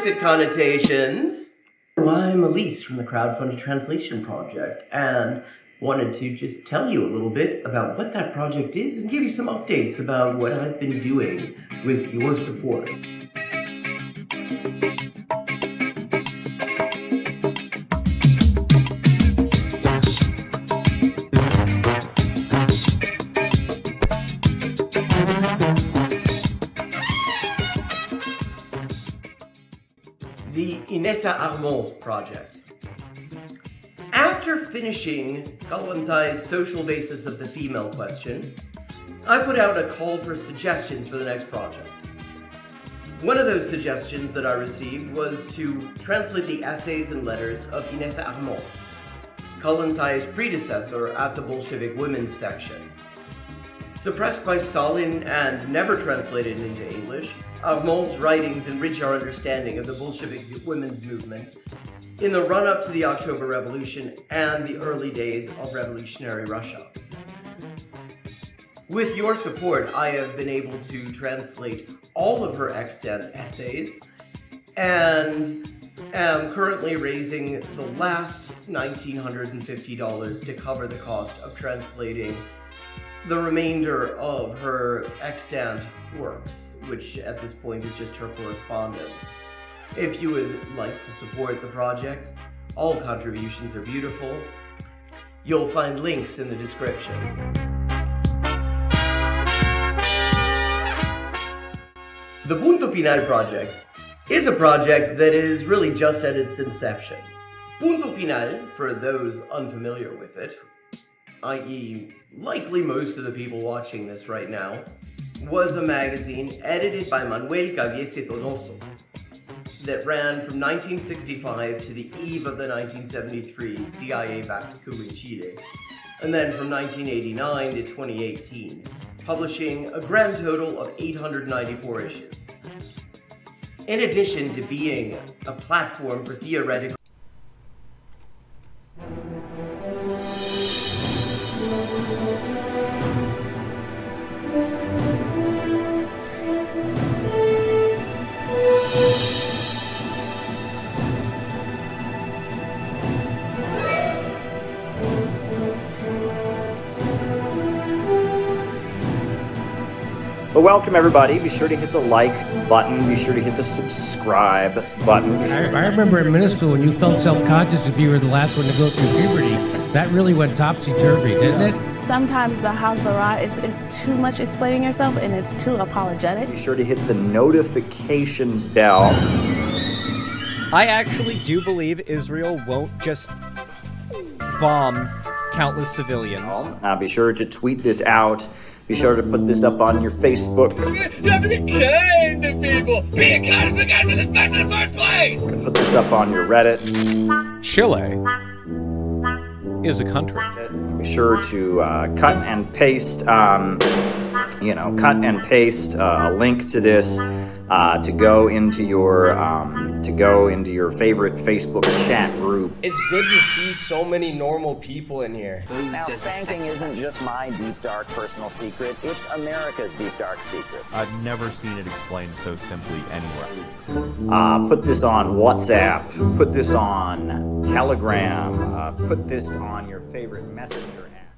Implicit Connotations. I'm Elise from the Crowdfunded Translation Project, and wanted to just tell you a little bit about what that project is and give you some updates about what I've been doing with your support. The Inessa Armand project. After finishing Kalantai's social basis of the female question, I put out a call for suggestions for the next project. One of those suggestions that I received was to translate the essays and letters of Inessa Armand, Kalantai's predecessor at the Bolshevik women's section. Suppressed by Stalin and never translated into English, Armand's writings enrich our understanding of the Bolshevik women's movement in the run-up to the October Revolution and the early days of revolutionary Russia. With your support, I have been able to translate all of her extant essays and am currently raising the last $1,950 to cover the cost of translating the remainder of her extant works, which at this point is just her correspondence. If you would like to support the project, all contributions are beautiful. You'll find links in the description. The Punto Final project is a project that is really just at its inception. Punto Final, for those unfamiliar with it, i.e. likely most of the people watching this right now, was a magazine edited by Manuel Caviese Donoso that ran from 1965 to the eve of the 1973 CIA-backed coup in Chile, and then from 1989 to 2018, publishing a grand total of 894 issues. In addition to being a platform for theoretical Well, welcome everybody. Be sure to hit the like button. Be sure to hit the subscribe button. I remember in middle school when you felt self-conscious if you were the last one to go through puberty. That really went topsy-turvy, didn't it? Sometimes the Hasbara, it's too much explaining yourself and it's too apologetic. Be sure to hit the notifications bell. I actually do believe Israel won't just bomb countless civilians. Be sure to tweet this out. Be sure to put this up on your Facebook. You have to be kind to people. Be kind to the guys in this mess in the first place. Put this up on your Reddit. Chile is a country. Be sure to cut and paste, a link to this to go into your favorite Facebook chat group. It's good to see so many normal people in here. Now, spanking isn't just my deep, dark personal secret. It's America's deep, dark secret. I've never seen it explained so simply anywhere. Put this on WhatsApp. Put this on Telegram. Put this on your favorite messenger app.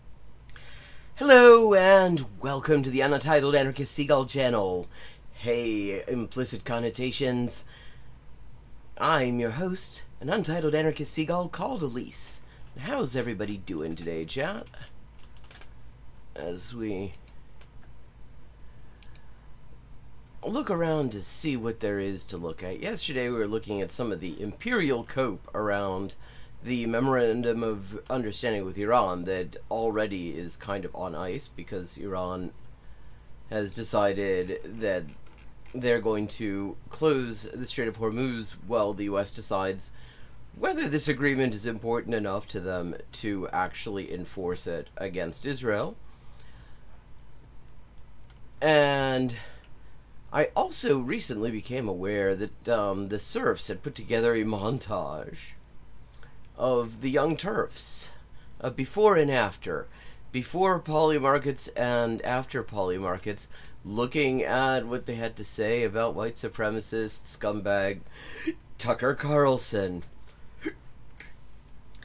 Hello and welcome to the Untitled Anarchist Seagull channel. Hey, Implicit Connotations. I'm your host, an Untitled Anarchist Seagull called Elise. How's everybody doing today, chat? As we look around to see what there is to look at. Yesterday we were looking at some of the imperial cope around the Memorandum of Understanding with Iran that already is kind of on ice because Iran has decided that they're going to close the Strait of Hormuz while the U.S. decides whether this agreement is important enough to them to actually enforce it against Israel. And I also recently became aware that the serfs had put together a montage of the young turfs, before and after. Before poly markets and after poly markets, looking at what they had to say about white supremacist scumbag Tucker Carlson.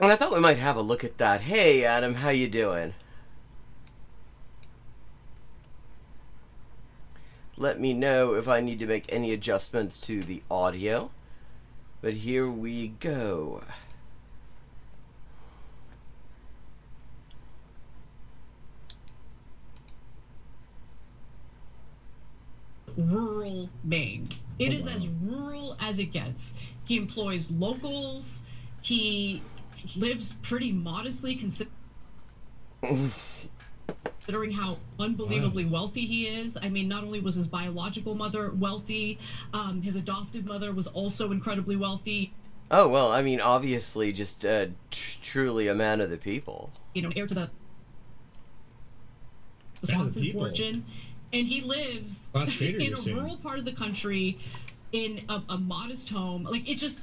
And I thought we might have a look at that. Hey, Adam, how you doing? Let me know if I need to make any adjustments to the audio. But here we go. Rural Maine. It is as rural as it gets. He employs locals. He lives pretty modestly considering how unbelievably wealthy he is. I mean, not only was his biological mother wealthy, his adoptive mother was also incredibly wealthy. Oh, well, I mean, obviously just truly a man of the people. You know, heir to the Swanson fortune. And he lives in a rural part of the country in a modest home. Like, it just...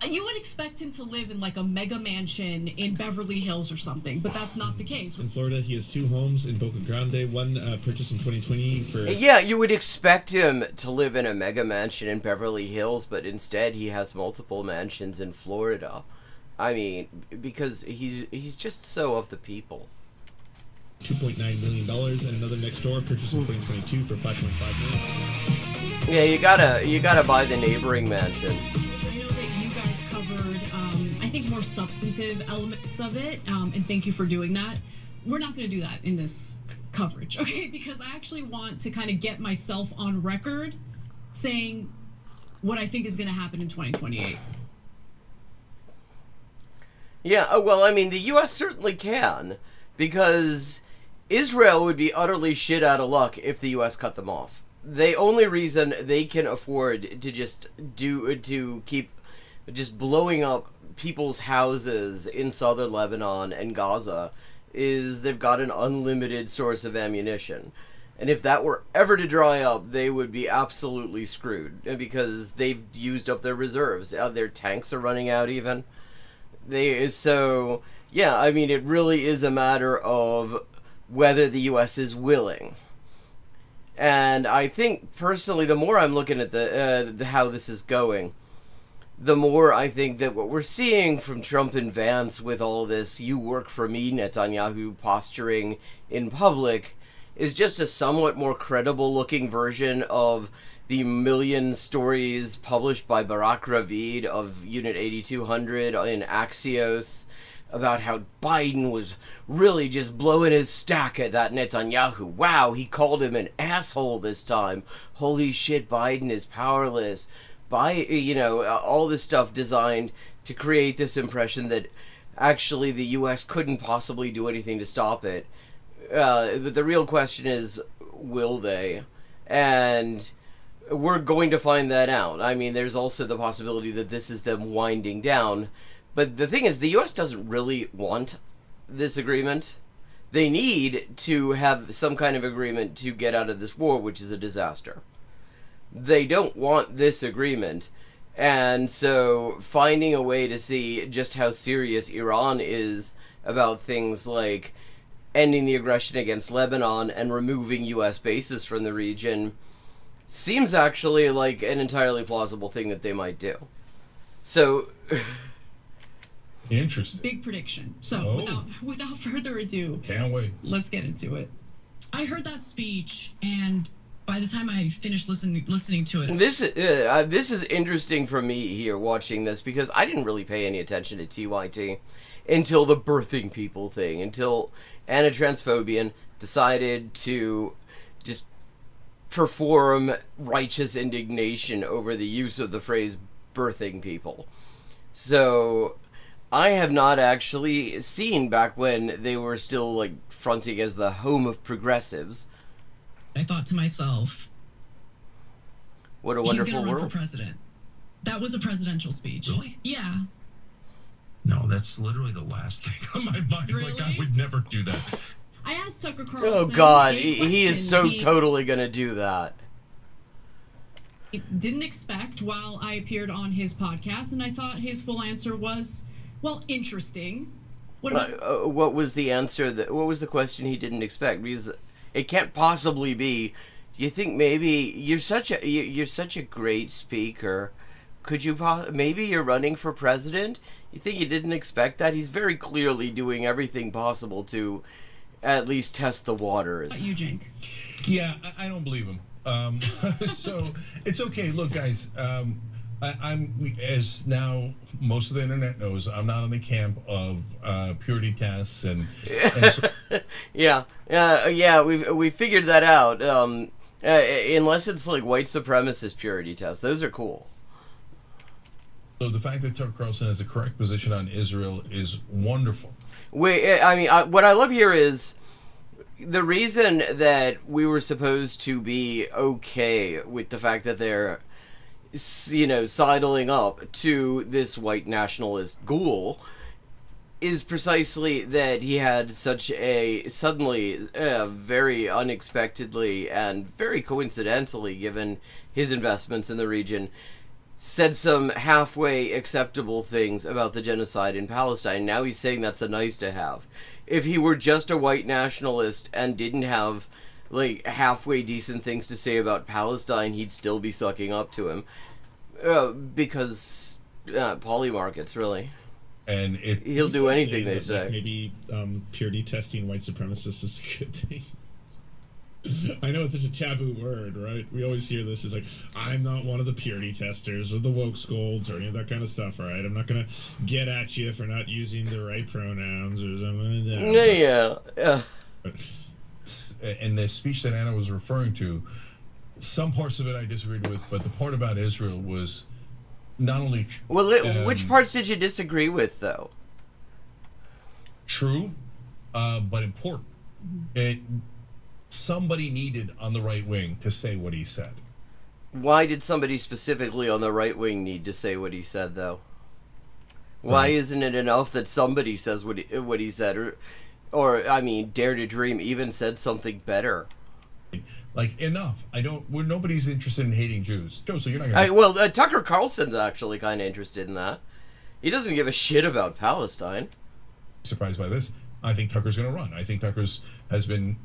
You would expect him to live in, like, a mega mansion in Beverly Hills or something, but that's not the case. In Florida, he has 2 homes in Boca Grande, one purchased in 2020 for... Yeah, you would expect him to live in a mega mansion in Beverly Hills, but instead he has multiple mansions in Florida. I mean, because he's just so of the people. $2.9 million, and another next door purchased in 2022 for $5.5 million. Yeah, you gotta buy the neighboring mansion. I know that you guys covered, I think, more substantive elements of it, and thank you for doing that. We're not going to do that in this coverage, okay? Because I actually want to kind of get myself on record saying what I think is going to happen in 2028. Yeah, well, I mean, the U.S. certainly can, because Israel would be utterly shit out of luck if the U.S. cut them off. The only reason they can afford to keep just blowing up people's houses in southern Lebanon and Gaza is they've got an unlimited source of ammunition. And if that were ever to dry up, they would be absolutely screwed, because they've used up their reserves. Their tanks are running out even. So, yeah, I mean, it really is a matter of whether the U.S. is willing. And I think, personally, the more I'm looking at how this is going, the more I think that what we're seeing from Trump and Vance with all this "you work for me" Netanyahu posturing in public is just a somewhat more credible-looking version of the million stories published by Barak Ravid of Unit 8200 in Axios about how Biden was really just blowing his stack at that Netanyahu. Wow, he called him an asshole this time. Holy shit, Biden is powerless. All this stuff designed to create this impression that actually the U.S. couldn't possibly do anything to stop it. But the real question is, will they? And we're going to find that out. I mean, there's also the possibility that this is them winding down. But the thing is, the U.S. doesn't really want this agreement. They need to have some kind of agreement to get out of this war, which is a disaster. They don't want this agreement. And so finding a way to see just how serious Iran is about things like ending the aggression against Lebanon and removing U.S. bases from the region seems actually like an entirely plausible thing that they might do. So... Interesting. Big prediction. So without further ado, can't wait. Let's get into it. I heard that speech, and by the time I finished listening to it, this is interesting for me here watching this, because I didn't really pay any attention to TYT until the birthing people thing, until Anna Transphobian decided to just perform righteous indignation over the use of the phrase birthing people. So I have not actually seen back when they were still like fronting as the home of progressives. I thought to myself, what a wonderful he's gonna world. run for president. That was a presidential speech. Really? Yeah. No, that's literally the last thing on my mind. Really? Like, I would never do that. I asked Tucker Carlson. Oh God, a he is question so totally gonna do that. He didn't expect while I appeared on his podcast, and I thought his full answer was, well, interesting. What was the answer? What was the question he didn't expect? Because It can't possibly be. Do you think maybe you're such a great speaker? Could you maybe you're running for president? You think you didn't expect that? He's very clearly doing everything possible to at least test the waters. You, Jink. Yeah, I don't believe him. So it's okay. Look, guys, I'm, as now most of the internet knows, I'm not on the camp of purity tests and so yeah. We figured that out. Unless it's like white supremacist purity tests, those are cool. So the fact that Tucker Carlson has a correct position on Israel is wonderful. What I love here is the reason that we were supposed to be okay with the fact that they're, sidling up to this white nationalist ghoul is precisely that he had such a suddenly, very unexpectedly and very coincidentally, given his investments in the region, said some halfway acceptable things about the genocide in Palestine. Now he's saying that's a nice to have. If he were just a white nationalist and didn't have like halfway decent things to say about Palestine, he'd still be sucking up to him. Because poly markets, really. And he'll do anything they say. Maybe purity testing white supremacists is a good thing. I know it's such a taboo word, right? We always hear this as like, I'm not one of the purity testers or the woke scolds or any of that kind of stuff, right? I'm not going to get at you for not using the right pronouns or something like that. Yeah. In the speech that Anna was referring to, some parts of it I disagreed with, but the part about Israel was not only... which parts did you disagree with, though? True, but important. Somebody needed on the right wing to say what he said. Why did somebody specifically on the right wing need to say what he said, though? Why isn't it enough that somebody says what he said, or Dare to Dream even said something better? Like, enough. Nobody's interested in hating Jews. Joe, so you're not going to... Tucker Carlson's actually kind of interested in that. He doesn't give a shit about Palestine. Surprised by this. I think Tucker's going to run. I think Tucker's has been,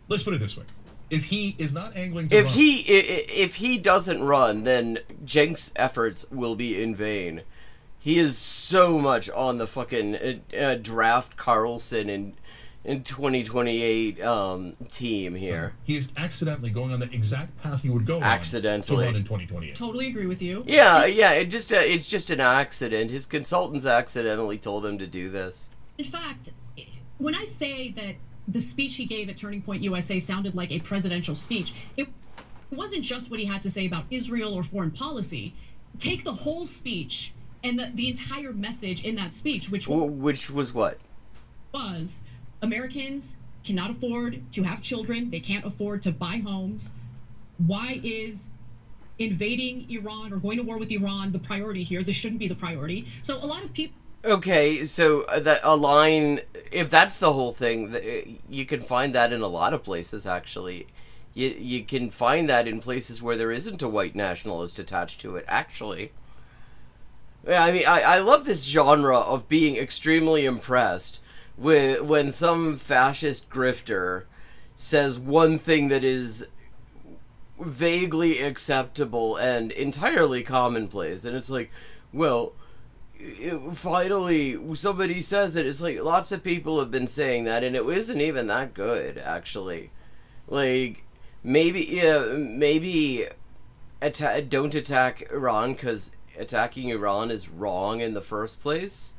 let's put it this way. If he is not angling to run... If he doesn't run, then Jenk's efforts will be in vain. He is so much on the fucking draft Carlson in 2028 team here. He is accidentally going on the exact path he would go accidentally on to run in 2028. Totally agree with you. Yeah. It's just an accident. His consultants accidentally told him to do this. In fact, when I say that the speech he gave at Turning Point USA sounded like a presidential speech, it wasn't just what he had to say about Israel or foreign policy. Take the whole speech and the entire message in that speech, which was what? Was Americans cannot afford to have children. They can't afford to buy homes. Why is invading Iran or going to war with Iran the priority here? This shouldn't be the priority. So a lot of people... Okay, so that a line, if that's the whole thing, you can find that in a lot of places, actually. You can find that in places where there isn't a white nationalist attached to it, actually. I love this genre of being extremely impressed when some fascist grifter says one thing that is vaguely acceptable and entirely commonplace, and it's like, well... finally somebody says it. It's like lots of people have been saying that, and it isn't even that good, actually. Like, maybe don't attack Iran because attacking Iran is wrong in the first place,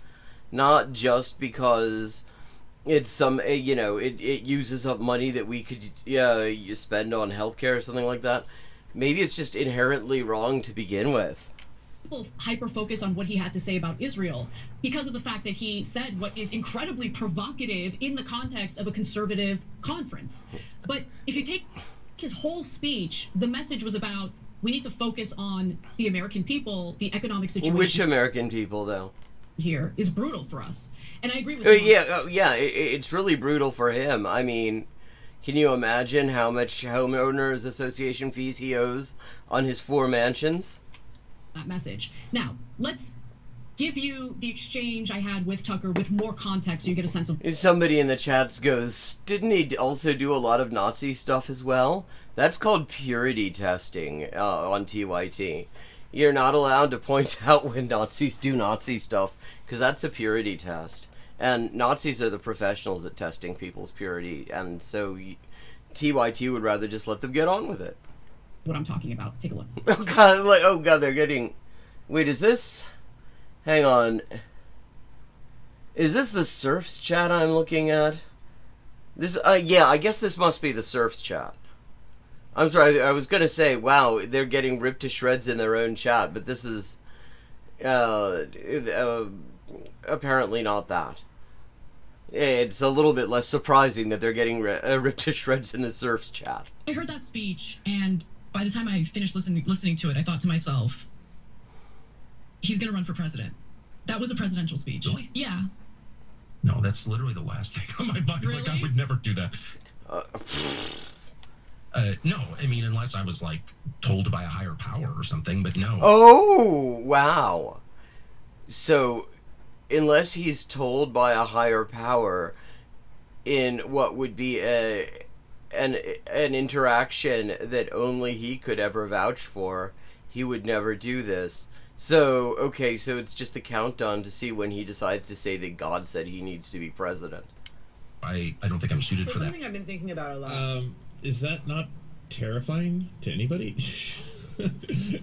not just because it's some it uses up money that we could you spend on healthcare or something like that. Maybe it's just inherently wrong to begin with. People hyper-focus on what he had to say about Israel because of the fact that he said what is incredibly provocative in the context of a conservative conference. But if you take his whole speech, the message was about we need to focus on the American people, the economic situation. Which American people, though? Here is brutal for us. And I agree with you. It's really brutal for him. I mean, can you imagine how much homeowners association fees he owes on his 4 mansions? That message. Now, let's give you the exchange I had with Tucker with more context so you get a sense of... Somebody in the chats goes, didn't he also do a lot of Nazi stuff as well? That's called purity testing on TYT. You're not allowed to point out when Nazis do Nazi stuff, because that's a purity test. And Nazis are the professionals at testing people's purity, and so TYT would rather just let them get on with it. What I'm talking about. Take a look. Oh god, they're getting... Wait, is this... Hang on. Is this the Surfs chat I'm looking at? This, yeah, I guess this must be the Surfs chat. I'm sorry, I was gonna say, wow, they're getting ripped to shreds in their own chat, but this is... apparently not that. It's a little bit less surprising that they're getting ripped to shreds in the Surfs chat. I heard that speech, and by the time I finished listening to it, I thought to myself, he's gonna run for president. That was a presidential speech. Really? Yeah. No, that's literally the last thing on my mind. Really? Like, I would never do that. No, I mean, unless I was, like, told by a higher power or something, but no. Oh, wow. So... Unless he's told by a higher power in what would be an interaction that only he could ever vouch for, he would never do this. So, okay, so it's just the countdown to see when he decides to say that God said he needs to be president. I don't think I'm suited for that. Something I've been thinking about a lot. Is that not terrifying to anybody?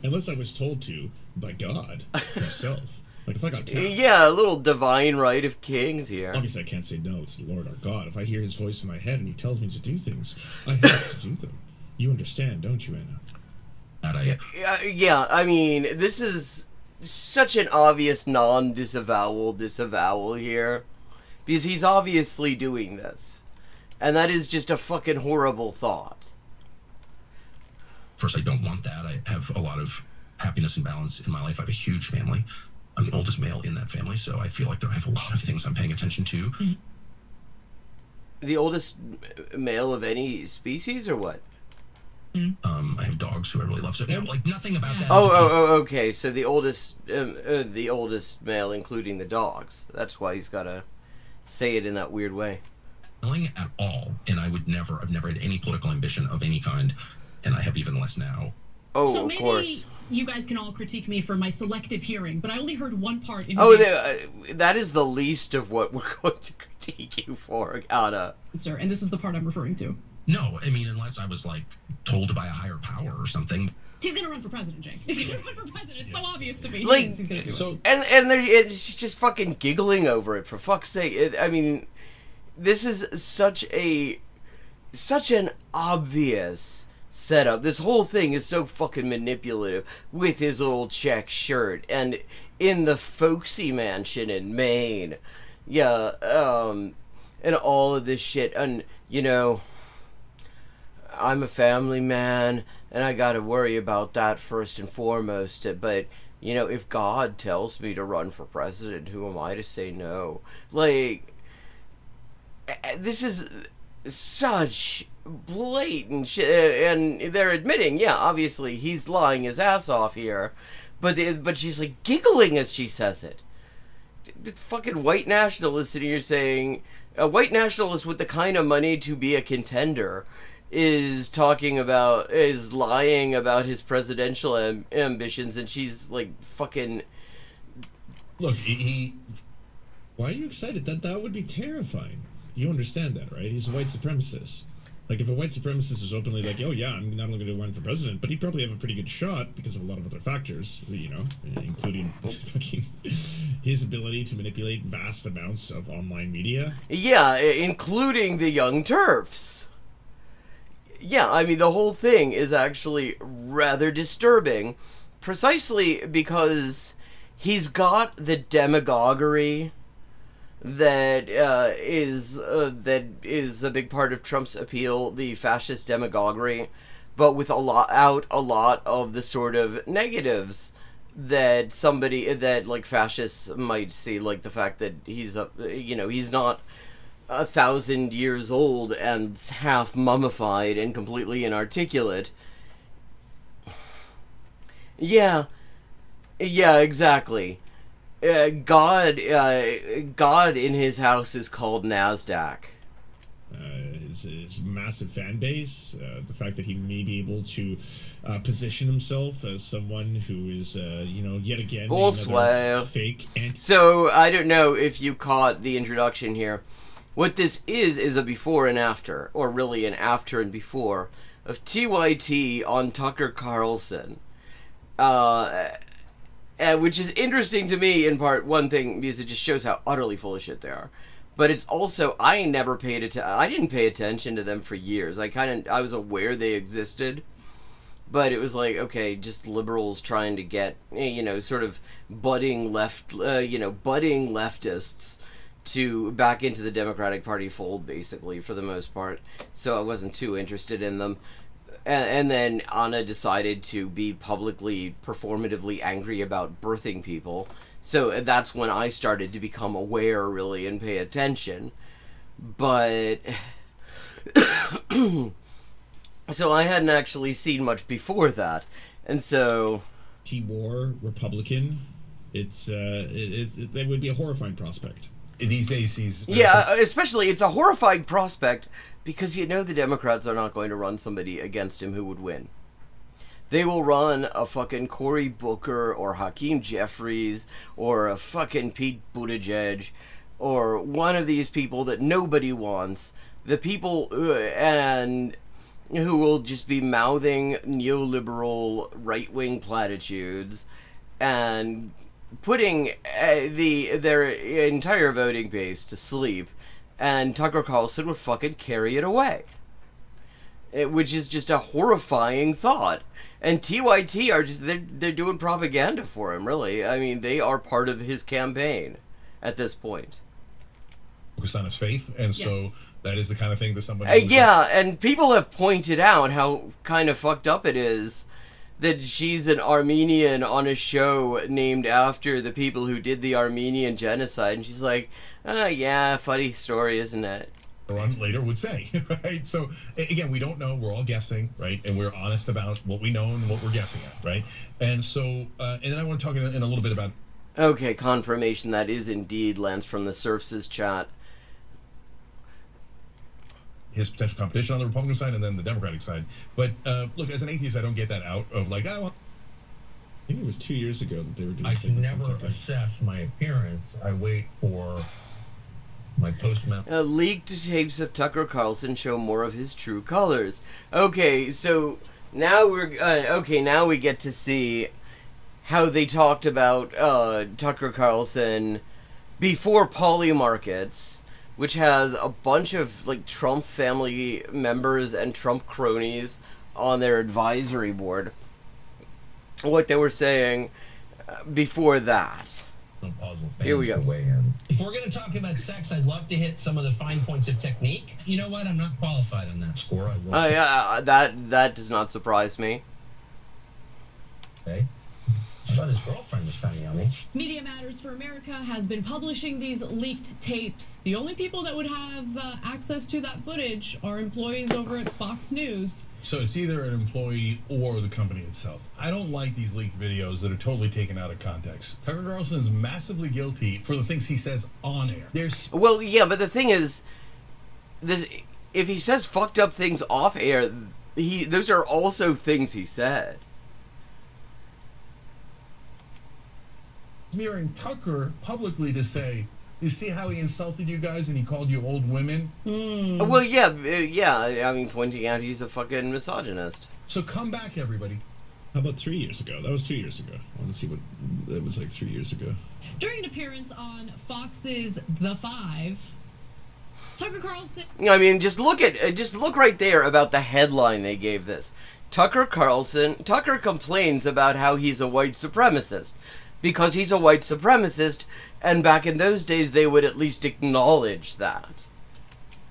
Unless I was told to by God himself. Like, if I got tapped. Yeah, a little divine right of kings here. Obviously, I can't say no to the Lord our God. If I hear his voice in my head and he tells me to do things, I have to do them. You understand, don't you, Anna? Yeah, I mean, this is such an obvious disavowal here. Because he's obviously doing this. And that is just a fucking horrible thought. First, I don't want that. I have a lot of happiness and balance in my life. I have a huge family. I'm the oldest male in that family, so I feel like I have a lot of things I'm paying attention to. The oldest male of any species, or what? I have dogs who I really love. So no, like nothing about that. Okay. So the oldest male, including the dogs. That's why he's got to say it in that weird way. At all, and I've never had any political ambition of any kind, and I have even less now. Oh, so of maybe course. You guys can all critique me for my selective hearing, but I only heard one part. That is the least of what we're going to critique you for, Anna. Sir, and this is the part I'm referring to. No, I mean, unless I was, like, told by a higher power or something. He's gonna run for president, Jake. He's gonna run for president. It's so obvious to me. Like, He's gonna do it. And she's just fucking giggling over it, for fuck's sake. I mean, this is such an obvious setup. This whole thing is so fucking manipulative with his little check shirt and in the folksy mansion in Maine. Yeah, and all of this shit. And, you know, I'm a family man and I gotta worry about that first and foremost. But, you know, if God tells me to run for president, who am I to say no? Like, this is such blatant shit, and they're admitting, yeah, obviously he's lying his ass off here, but she's like giggling as she says it. The fucking white nationalist sitting here saying, a white nationalist with the kind of money to be a contender is lying about his presidential ambitions, and she's like fucking. Look, why are you excited? That would be terrifying. You understand that, right? He's a white supremacist. Like, if a white supremacist is openly like, oh yeah, I'm not only going to run for president, but he'd probably have a pretty good shot because of a lot of other factors, you know, including fucking his ability to manipulate vast amounts of online media. Yeah, including the Young Turfs. Yeah, I mean, the whole thing is actually rather disturbing, precisely because he's got the demagoguery that is a big part of Trump's appeal, the fascist demagoguery, but with a lot of the sort of negatives that like fascists might see, like the fact that he's not 1,000 years old and half mummified and completely inarticulate. Yeah, exactly. God in his house is called NASDAQ. His massive fan base, the fact that he may be able to position himself as someone who is, yet again, another fake. So, I don't know if you caught the introduction here. What this is a before and after, or really an after and before, of TYT on Tucker Carlson. Which is interesting to me, in part, one thing, because it just shows how utterly full of shit they are. But it's also, I didn't pay attention to them for years. I was aware they existed, but it was like, okay, just liberals trying to get, sort of budding leftists to back into the Democratic Party fold, basically, for the most part. So I wasn't too interested in them. And then Anna decided to be publicly, performatively angry about birthing people. So that's when I started to become aware, really, and pay attention. But... so I hadn't actually seen much before that. And so... T-War, Republican, it would be a horrifying prospect. These days he's... Yeah, especially, it's a horrifying prospect because the Democrats are not going to run somebody against him who would win. They will run a fucking Cory Booker or Hakeem Jeffries or a fucking Pete Buttigieg or one of these people that nobody wants. The people and who will just be mouthing neoliberal right-wing platitudes and putting their entire voting base to sleep, and Tucker Carlson would fucking carry it away. Which is just a horrifying thought. And TYT are just, they're doing propaganda for him, really. I mean, they are part of his campaign at this point. Focus on his faith, and so that is the kind of thing that somebody... and people have pointed out how kind of fucked up it is that she's an Armenian on a show named after the people who did the Armenian genocide, and she's like, oh yeah, funny story, isn't it? On later would say, right? So again, we don't know. We're all guessing, right? And we're honest about what we know and what we're guessing at, right? And so, and then I want to talk in a little bit about... Okay, confirmation that is indeed Lance from the Surfs' chat. His potential competition on the Republican side and then the Democratic side. But look, as an atheist, I don't get that out of like, I think it was 2 years ago that they were doing... I can never assess my appearance. I wait for... my leaked tapes of Tucker Carlson show more of his true colors. Okay, so now now we get to see how they talked about Tucker Carlson before Poly Markets, which has a bunch of like Trump family members and Trump cronies on their advisory board. What they were saying before that. Here we go. If we're going to talk about sex, I'd love to hit some of the fine points of technique. You know what? I'm not qualified on that score. Yeah, that does not surprise me. Okay. I thought his girlfriend was kind of yummy. Media Matters for America has been publishing these leaked tapes. The only people that would have access to that footage are employees over at Fox News. So it's either an employee or the company itself. I don't like these leaked videos that are totally taken out of context. Tucker Carlson is massively guilty for the things he says on air. Well, yeah, but the thing is, if he says fucked up things off air, those are also things he said. Mirroring Tucker publicly to say, you see how he insulted you guys and he called you old women? Well, yeah, I mean, pointing out he's a fucking misogynist. So come back, everybody. How about 3 years ago? That was 2 years ago. I want to see what that was like 3 years ago. During an appearance on Fox's The Five, Tucker Carlson... I mean, just look right there about the headline they gave this. Tucker complains about how he's a white supremacist. Because he's a white supremacist, and back in those days, they would at least acknowledge that.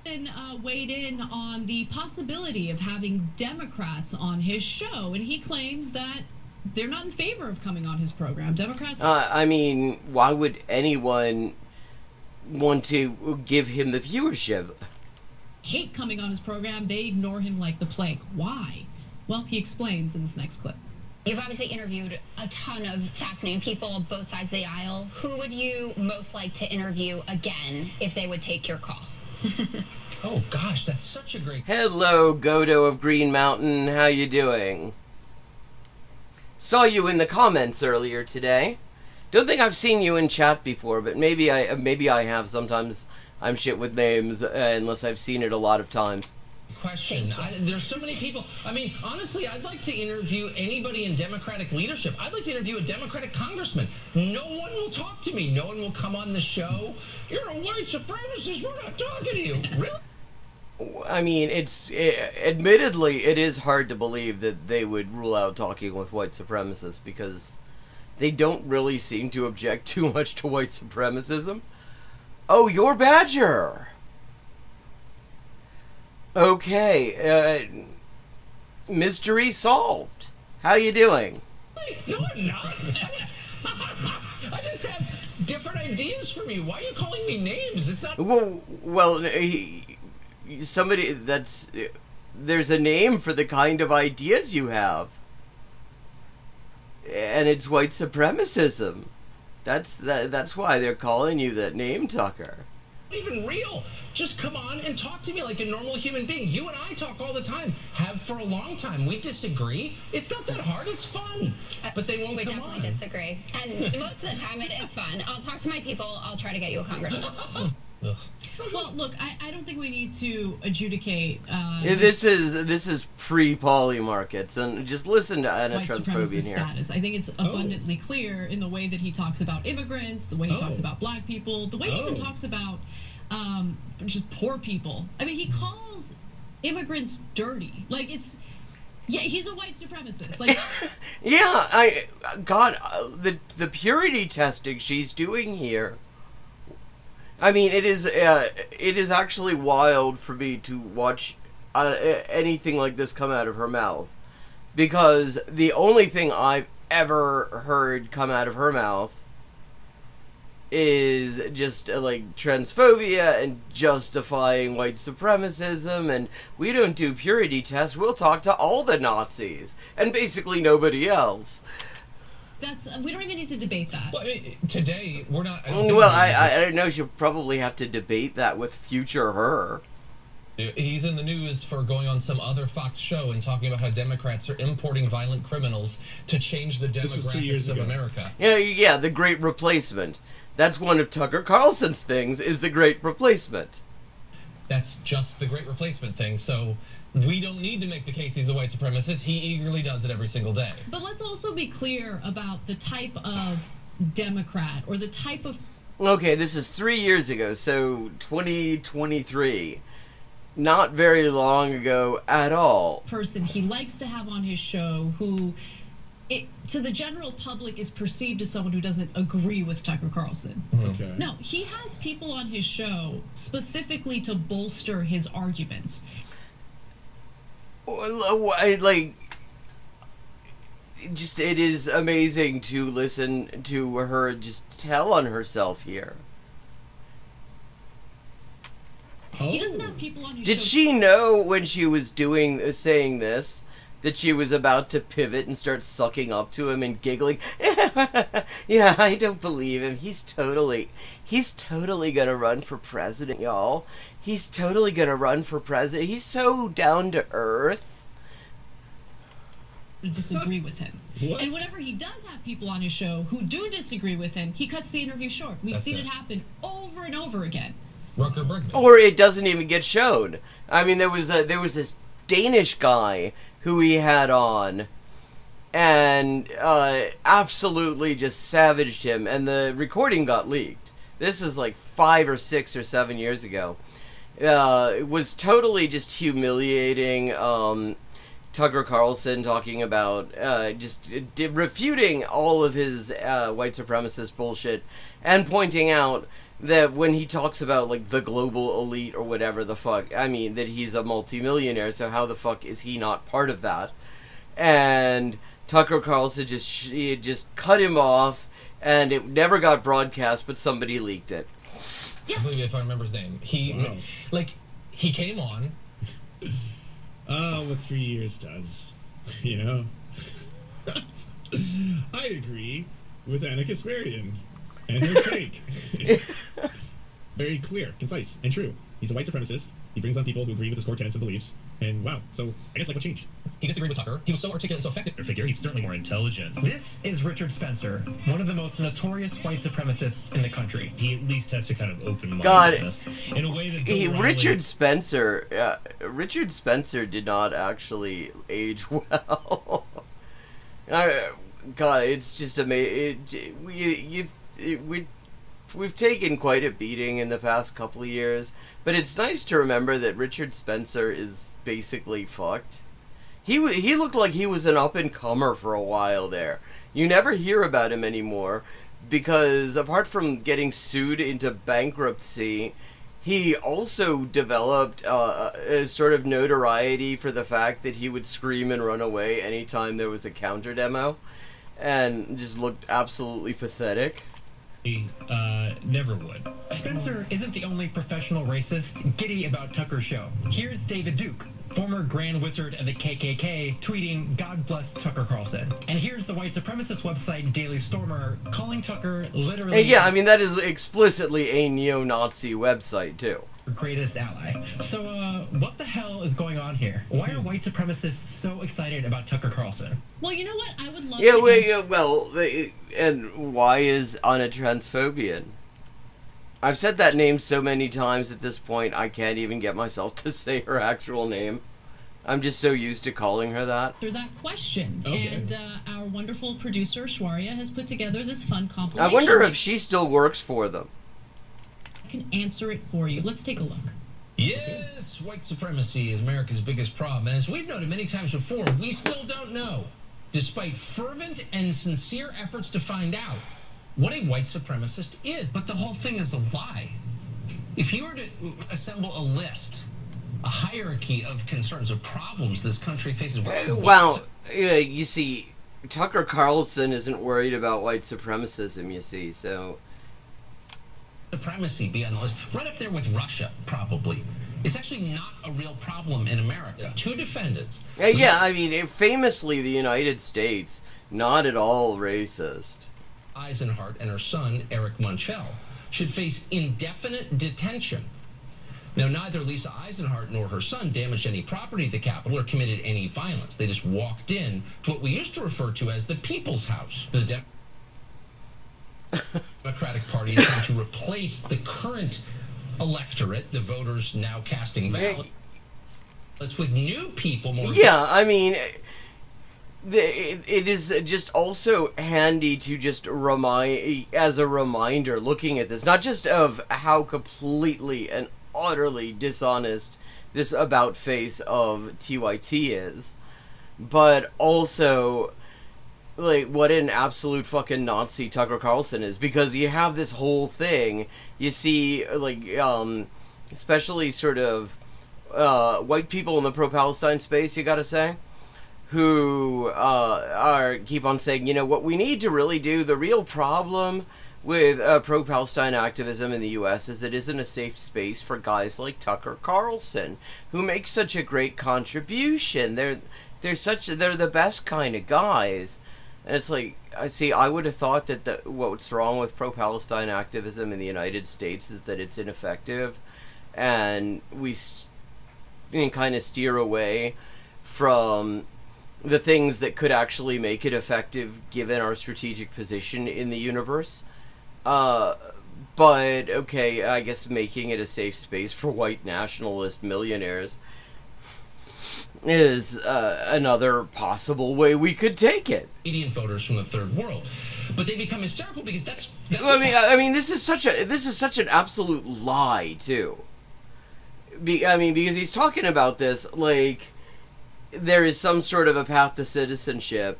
And weighed in on the possibility of having Democrats on his show, and he claims that they're not in favor of coming on his program. Democrats... I mean, why would anyone want to give him the viewership? Hate coming on his program. They ignore him like the plague. Why? Well, he explains in this next clip. You've obviously interviewed a ton of fascinating people, both sides of the aisle. Who would you most like to interview again if they would take your call? Oh gosh, that's such a great... Hello, Godo of Green Mountain. How you doing? Saw you in the comments earlier today. Don't think I've seen you in chat before, but maybe I have. Sometimes I'm shit with names unless I've seen it a lot of times. Question. There's so many people. I mean, honestly, I'd like to interview anybody in Democratic leadership. I'd like to interview a Democratic congressman. No one will talk to me. No one will come on the show. You're a white supremacist. We're not talking to you. Really? I mean, admittedly, it is hard to believe that they would rule out talking with white supremacists because they don't really seem to object too much to white supremacism. Oh, you're Badger! Okay, mystery solved. How you doing? No, I'm not. I just have different ideas from you. Why are you calling me names? It's not... Well, somebody that's... There's a name for the kind of ideas you have. And it's white supremacism. That's why they're calling you that name, Tucker. Even real. Just come on and talk to me like a normal human being. You and I talk all the time. Have for a long time. We disagree. It's not that hard. It's fun. But they won't come on. We definitely disagree. And most of the time it is fun. I'll talk to my people. I'll try to get you a congressman. Well, look, I don't think we need to adjudicate. This is pre-poly markets, and just listen to Anna white transphobia supremacist here. status. I think it's abundantly clear in the way that he talks about immigrants, the way he talks about black people, the way he even talks about just poor people. I mean, he calls immigrants dirty. Like yeah, he's a white supremacist. Like, yeah, God, the purity testing she's doing here. I mean, it is actually wild for me to watch anything like this come out of her mouth, because the only thing I've ever heard come out of her mouth is just like transphobia and justifying white supremacism, and we don't do purity tests, we'll talk to all the Nazis and basically nobody else. we don't even need to debate that. Well, today we're not. I don't know. She'll probably have to debate that with future her. He's in the news for going on some other Fox show and talking about how Democrats are importing violent criminals to change the demographics of America. Yeah, the Great Replacement. That's one of Tucker Carlson's things, is the Great Replacement. That's just the Great Replacement thing, so we don't need to make the case he's a white supremacist. He eagerly does it every single day. But let's also be clear about the type of Democrat or the type of... Okay, this is 3 years ago, so 2023. Not very long ago at all. Person he likes to have on his show who, to the general public, is perceived as someone who doesn't agree with Tucker Carlson. Okay. No, he has people on his show specifically to bolster his arguments. Like, just, it is amazing to listen to her just tell on herself here. He doesn't have people on his show. Did she know when she was saying this that she was about to pivot and start sucking up to him and giggling? Yeah, I don't believe him. He's totally gonna run for president, y'all. He's totally gonna run for president. He's so down to earth. Disagree with him. What? And whenever he does have people on his show who do disagree with him, he cuts the interview short. We've seen it happen over and over again. Or it doesn't even get shown. I mean, there was this Danish guy who he had on, and absolutely just savaged him, and the recording got leaked. This is like 5 or 6 or 7 years ago. It was totally just humiliating. Tucker Carlson talking about just refuting all of his white supremacist bullshit, and pointing out that when he talks about, like, the global elite or whatever the fuck, I mean, that he's a multimillionaire, so how the fuck is he not part of that? And Tucker Carlson just cut him off, and it never got broadcast, but somebody leaked it. I believe, if I remember his name. He came on. Oh, what 3 years does, you know? I agree with Anna Kasparian and her take. It's very clear, concise, and true. He's a white supremacist. He brings on people who agree with his core tenets and beliefs. And wow, so I guess like what changed? He disagreed with Tucker. He was so articulate and so effective. Figure he's certainly more intelligent. This is Richard Spencer, one of the most notorious white supremacists in the country. He at least has to kind of open God, mindedness in a way that Richard Spencer did not actually age well. God, it's just amazing. We've taken quite a beating in the past couple of years, but it's nice to remember that Richard Spencer is basically fucked. He looked like he was an up-and-comer for a while there. You never hear about him anymore, because apart from getting sued into bankruptcy, he also developed a sort of notoriety for the fact that he would scream and run away anytime there was a counter demo, and just looked absolutely pathetic. He never would. Spencer isn't the only professional racist giddy about Tucker's show. Here's David Duke, former Grand Wizard of the KKK, tweeting, "God bless Tucker Carlson." And here's the white supremacist website Daily Stormer calling Tucker literally... And yeah, I mean, that is explicitly a neo-Nazi website, too. Greatest ally. So, what the hell is going on here? Why are white supremacists so excited about Tucker Carlson? Well, you know what? I would love and why is Anna transphobian? I've said that name so many times at this point, I can't even get myself to say her actual name. I'm just so used to calling her that. Answer that question. Okay. And our wonderful producer, Shwarya, has put together this fun compilation. I wonder if she still works for them. Can answer it for you. Let's take a look. Yes, white supremacy is America's biggest problem. And as we've noted many times before, we still don't know, despite fervent and sincere efforts to find out, what a white supremacist is. But the whole thing is a lie. If you were to assemble a list, a hierarchy of concerns, of problems this country faces... you see, Tucker Carlson isn't worried about white supremacism, you see, so... Supremacy be on the list, right up there with Russia, probably. It's actually not a real problem in America. Two defendants. Yeah, I mean, famously, the United States, not at all racist. Eisenhart and her son, Eric Munchell, should face indefinite detention. Now, neither Lisa Eisenhart nor her son damaged any property at the Capitol or committed any violence. They just walked in to what we used to refer to as the People's House. The Democratic Party is trying to replace the current electorate, the voters now casting ballots, with new people. Yeah, I mean, it is just also handy to just as a reminder, looking at this, not just of how completely and utterly dishonest this about face of TYT is, but also... like, what an absolute fucking Nazi Tucker Carlson is, because you have this whole thing, you see, like, especially sort of, white people in the pro-Palestine space, you gotta say, who, keep on saying, you know, what we need to really do, the real problem with, pro-Palestine activism in the U.S. is it isn't a safe space for guys like Tucker Carlson, who make such a great contribution. They're the best kind of guys. And it's like, I would have thought that what's wrong with pro-Palestine activism in the United States is that it's ineffective, and we kind of steer away from the things that could actually make it effective given our strategic position in the universe. But, okay, I guess making it a safe space for white nationalist millionaires is another possible way we could take it. Indian voters from the third world, but they become hysterical because that's I mean, this is such an absolute lie too. Because he's talking about this like there is some sort of a path to citizenship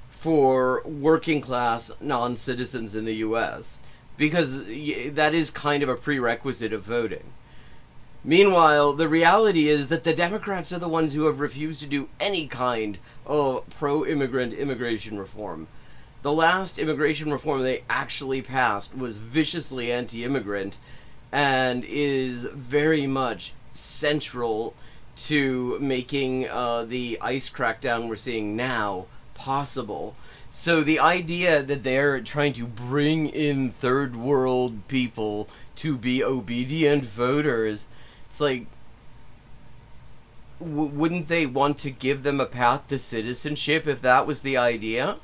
for working class non-citizens in the U.S. because that is kind of a prerequisite of voting. Meanwhile, the reality is that the Democrats are the ones who have refused to do any kind of pro-immigrant immigration reform. The last immigration reform they actually passed was viciously anti-immigrant and is very much central to making the ICE crackdown we're seeing now possible. So the idea that they're trying to bring in third world people to be obedient voters, it's like, wouldn't they want to give them a path to citizenship if that was the idea?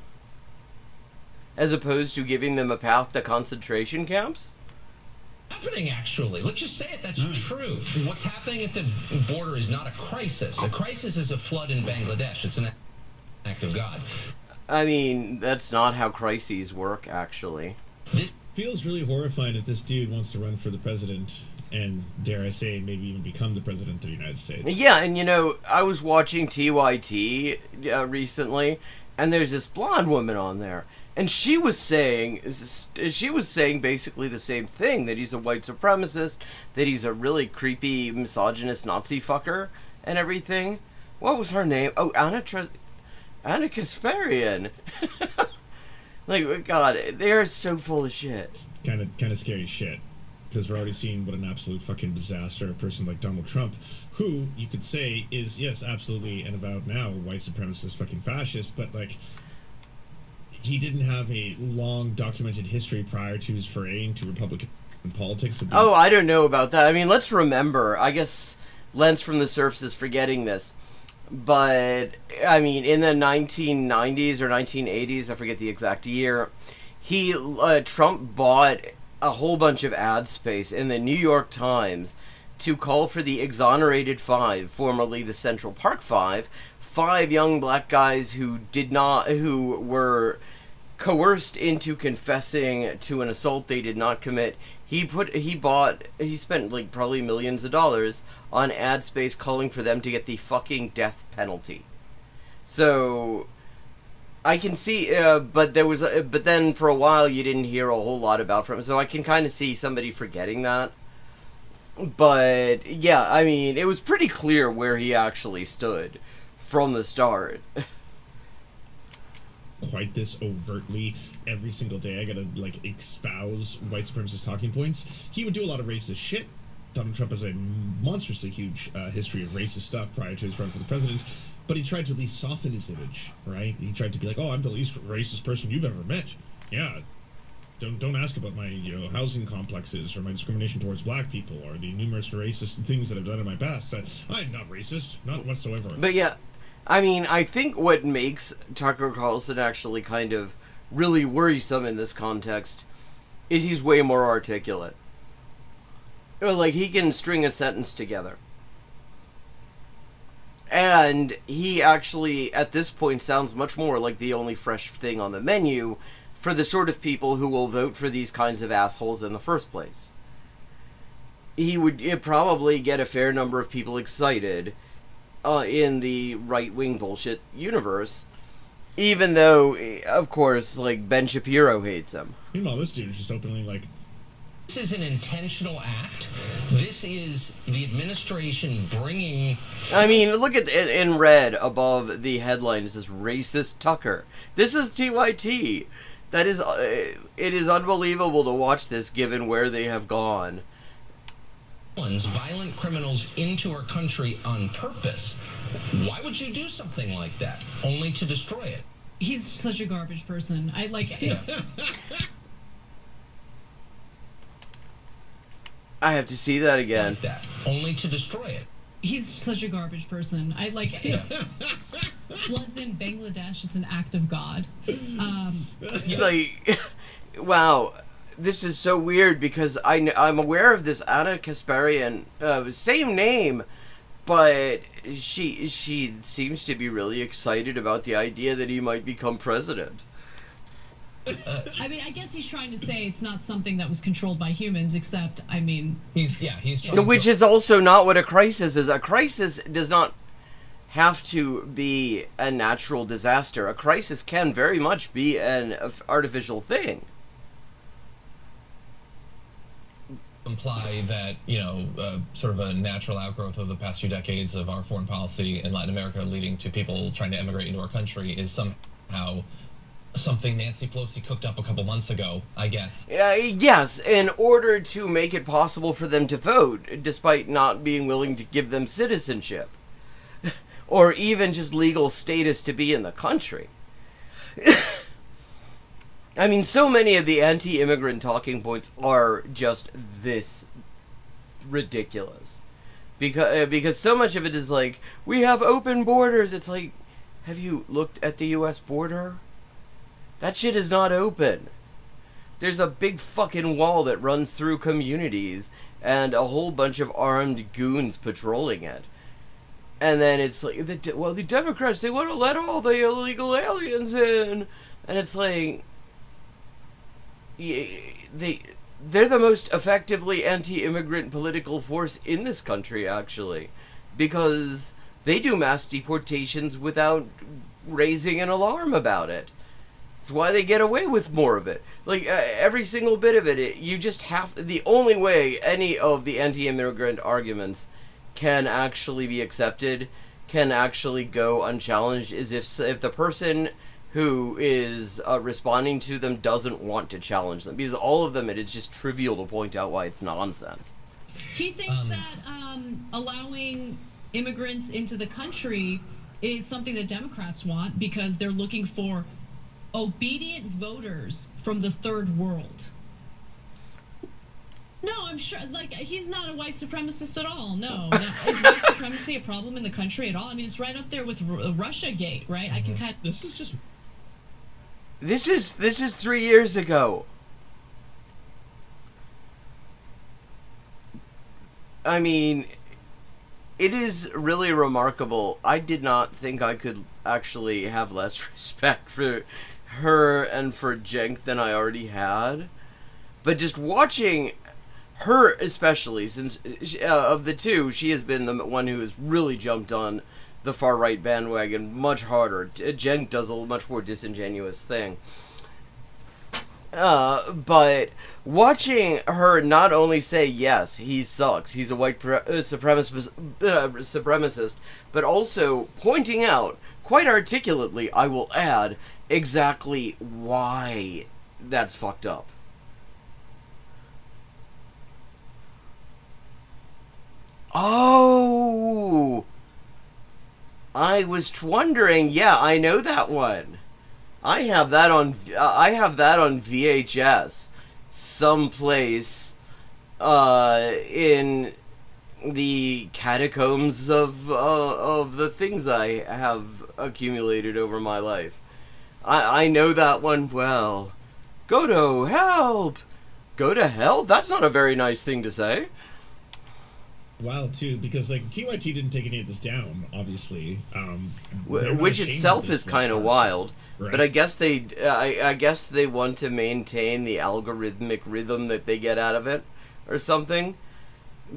As opposed to giving them a path to concentration camps? Happening, actually. Let's just say it. That's true. What's happening at the border is not a crisis. A crisis is a flood in Bangladesh. It's an act of God. I mean, that's not how crises work, actually. This feels really horrifying if this dude wants to run for the president and, dare I say, maybe even become the president of the United States. Yeah, and you know, I was watching TYT recently, and there's this blonde woman on there, and she was saying basically the same thing, that he's a white supremacist, that he's a really creepy, misogynist Nazi fucker, and everything. What was her name? Oh, Anna Kasparian. Like, God, they're so full of shit. Kind of scary shit. Because we're already seeing what an absolute fucking disaster a person like Donald Trump, who you could say is, yes, absolutely and avowed now white supremacist fucking fascist, but like, he didn't have a long documented history prior to his foray into Republican politics. Oh, I don't know about that. I mean, let's remember, I guess Lens from the Surface is forgetting this, but, I mean, in the 1990s or 1980s, I forget the exact year, Trump bought a whole bunch of ad space in the New York Times to call for the Exonerated Five, formerly the Central Park Five, 5 young black guys who were coerced into confessing to an assault they did not commit. He spent like probably millions of dollars on ad space calling for them to get the fucking death penalty. So I can see, but then for a while you didn't hear a whole lot about from him, so I can kind of see somebody forgetting that. But yeah, I mean, it was pretty clear where he actually stood from the start. Quite this overtly every single day I gotta like espouse white supremacist talking points. He would do a lot of racist shit. Donald Trump has a monstrously huge history of racist stuff prior to his run for the president, but he tried to at least soften his image, right? He tried to be like, oh, I'm the least racist person you've ever met. Yeah, don't ask about my housing complexes or my discrimination towards black people or the numerous racist things that I've done in my past. I'm not racist, not whatsoever. But yeah, I mean, I think what makes Tucker Carlson actually kind of really worrisome in this context is he's way more articulate. Like, he can string a sentence together. And he actually, at this point, sounds much more like the only fresh thing on the menu for the sort of people who will vote for these kinds of assholes in the first place. He would probably get a fair number of people excited in the right-wing bullshit universe, even though, of course, like, Ben Shapiro hates him. Meanwhile, this dude is just openly like, this is an intentional act. This is the administration bringing... I mean, look at it in red above the headline. It says racist Tucker. This is TYT. That is, it is unbelievable to watch this given where they have gone. Violent criminals into our country on purpose. Why would you do something like that? Only to destroy it. He's such a garbage person. I have to see that again. Like that. Only to destroy it. He's such a garbage person. Floods in Bangladesh, it's an act of God. Like, wow. This is so weird because I'm aware of this Anna Kasparian, same name, but she seems to be really excited about the idea that he might become president. I mean, I guess he's trying to say it's not something that was controlled by humans, except, I mean... He's trying which is also not what a crisis is. A crisis does not have to be a natural disaster. A crisis can very much be an artificial thing. Imply that, sort of a natural outgrowth of the past few decades of our foreign policy in Latin America leading to people trying to emigrate into our country is somehow something Nancy Pelosi cooked up a couple months ago, I guess. Yes, in order to make it possible for them to vote, despite not being willing to give them citizenship. Or even just legal status to be in the country. I mean, so many of the anti-immigrant talking points are just this ridiculous. Because so much of it is like, we have open borders. It's like, have you looked at the U.S. border? That shit is not open. There's a big fucking wall that runs through communities and a whole bunch of armed goons patrolling it. And then it's like, the Democrats, they want to let all the illegal aliens in. And it's like, they're the most effectively anti-immigrant political force in this country, actually. Because they do mass deportations without raising an alarm about it. It's why they get away with more of it. Like, every single bit of it, you just have... The only way any of the anti-immigrant arguments can actually be accepted, can actually go unchallenged, is if the person who is responding to them doesn't want to challenge them. Because all of them, it is just trivial to point out why it's nonsense. He thinks that allowing immigrants into the country is something that Democrats want because they're looking for obedient voters from the third world. No, I'm sure, like, he's not a white supremacist at all. No. Is white supremacy a problem in the country at all? I mean, it's right up there with Russiagate, right? I can kind of... This is just... This is 3 years ago. I mean, it is really remarkable. I did not think I could actually have less respect for her and for Cenk than I already had. But just watching her, especially, since of the two, she has been the one who has really jumped on the far-right bandwagon much harder. Cenk does a much more disingenuous thing. But watching her not only say, yes, he sucks, he's a white supremacist, but also pointing out, quite articulately, I will add, exactly why that's fucked up. Oh! I was wondering, yeah, I know that one. I have that on VHS someplace in the catacombs of the things I have accumulated over my life. I know that one well. Go to help. Go to hell? That's not a very nice thing to say. Wild too, because like TYT didn't take any of this down, obviously. Which itself is kind of wild. Right. But I guess they want to maintain the algorithmic rhythm that they get out of it, or something,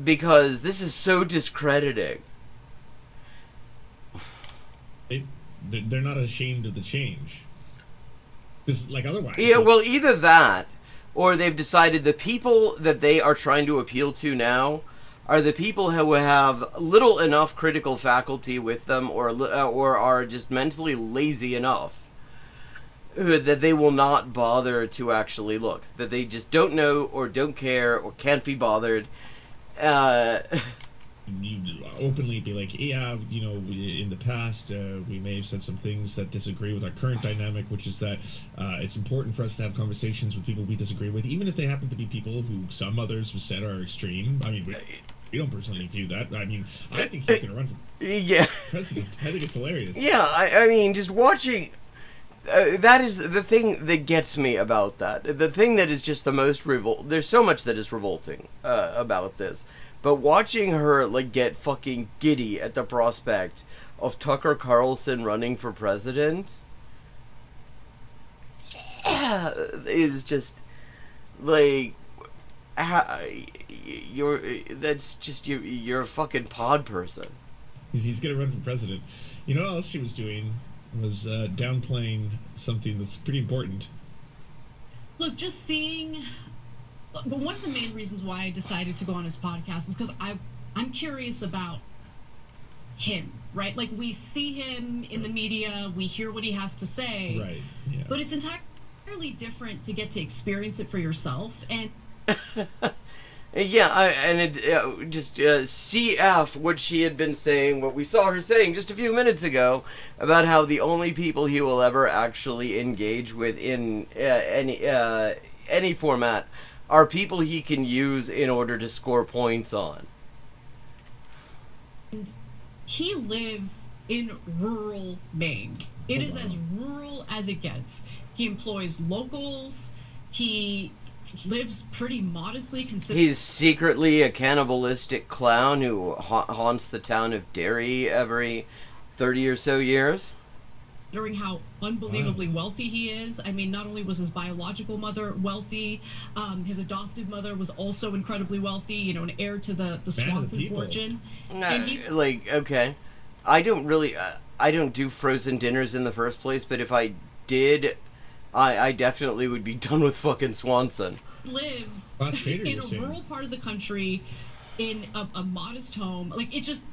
because this is so discrediting. They're not ashamed of the change. Because like otherwise. Yeah, well, either that, or they've decided the people that they are trying to appeal to now are the people who have little enough critical faculty with them, or are just mentally lazy enough that they will not bother to actually look. That they just don't know, or don't care, or can't be bothered. You openly be like, yeah, you know, in the past, we may have said some things that disagree with our current dynamic, which is that it's important for us to have conversations with people we disagree with, even if they happen to be people who some others have said are extreme. I mean, we don't personally view that. I mean, I think he's going to run for president. I think it's hilarious. Yeah, I mean, just watching... that is the thing that gets me about that. The thing that is just the most there's so much that is revolting about this. But watching her, like, get fucking giddy at the prospect of Tucker Carlson running for president is just, like, you're a fucking pod person. He's gonna run for president. You know what else she was doing? Was downplaying something that's pretty important. Look, just seeing... But one of the main reasons why I decided to go on his podcast is because I'm curious about him, right? Like, we see him in the media, we hear what he has to say, right? Yeah. But it's entirely different to get to experience it for yourself. And And it just CF what she had been saying, what we saw her saying just a few minutes ago about how the only people he will ever actually engage with in any format are people he can use in order to score points on. And he lives in rural Maine. It is as rural as it gets. He employs locals. He lives pretty modestly considering. He's secretly a cannibalistic clown who haunts the town of Derry every 30 or so years. During how unbelievably wealthy he is. I mean, not only was his biological mother wealthy, his adoptive mother was also incredibly wealthy, you know, an heir to the Swanson fortune. Okay. I don't do frozen dinners in the first place, but if I did, I definitely would be done with fucking Swanson. Lives in a rural part of the country in a modest home. Like, it's just...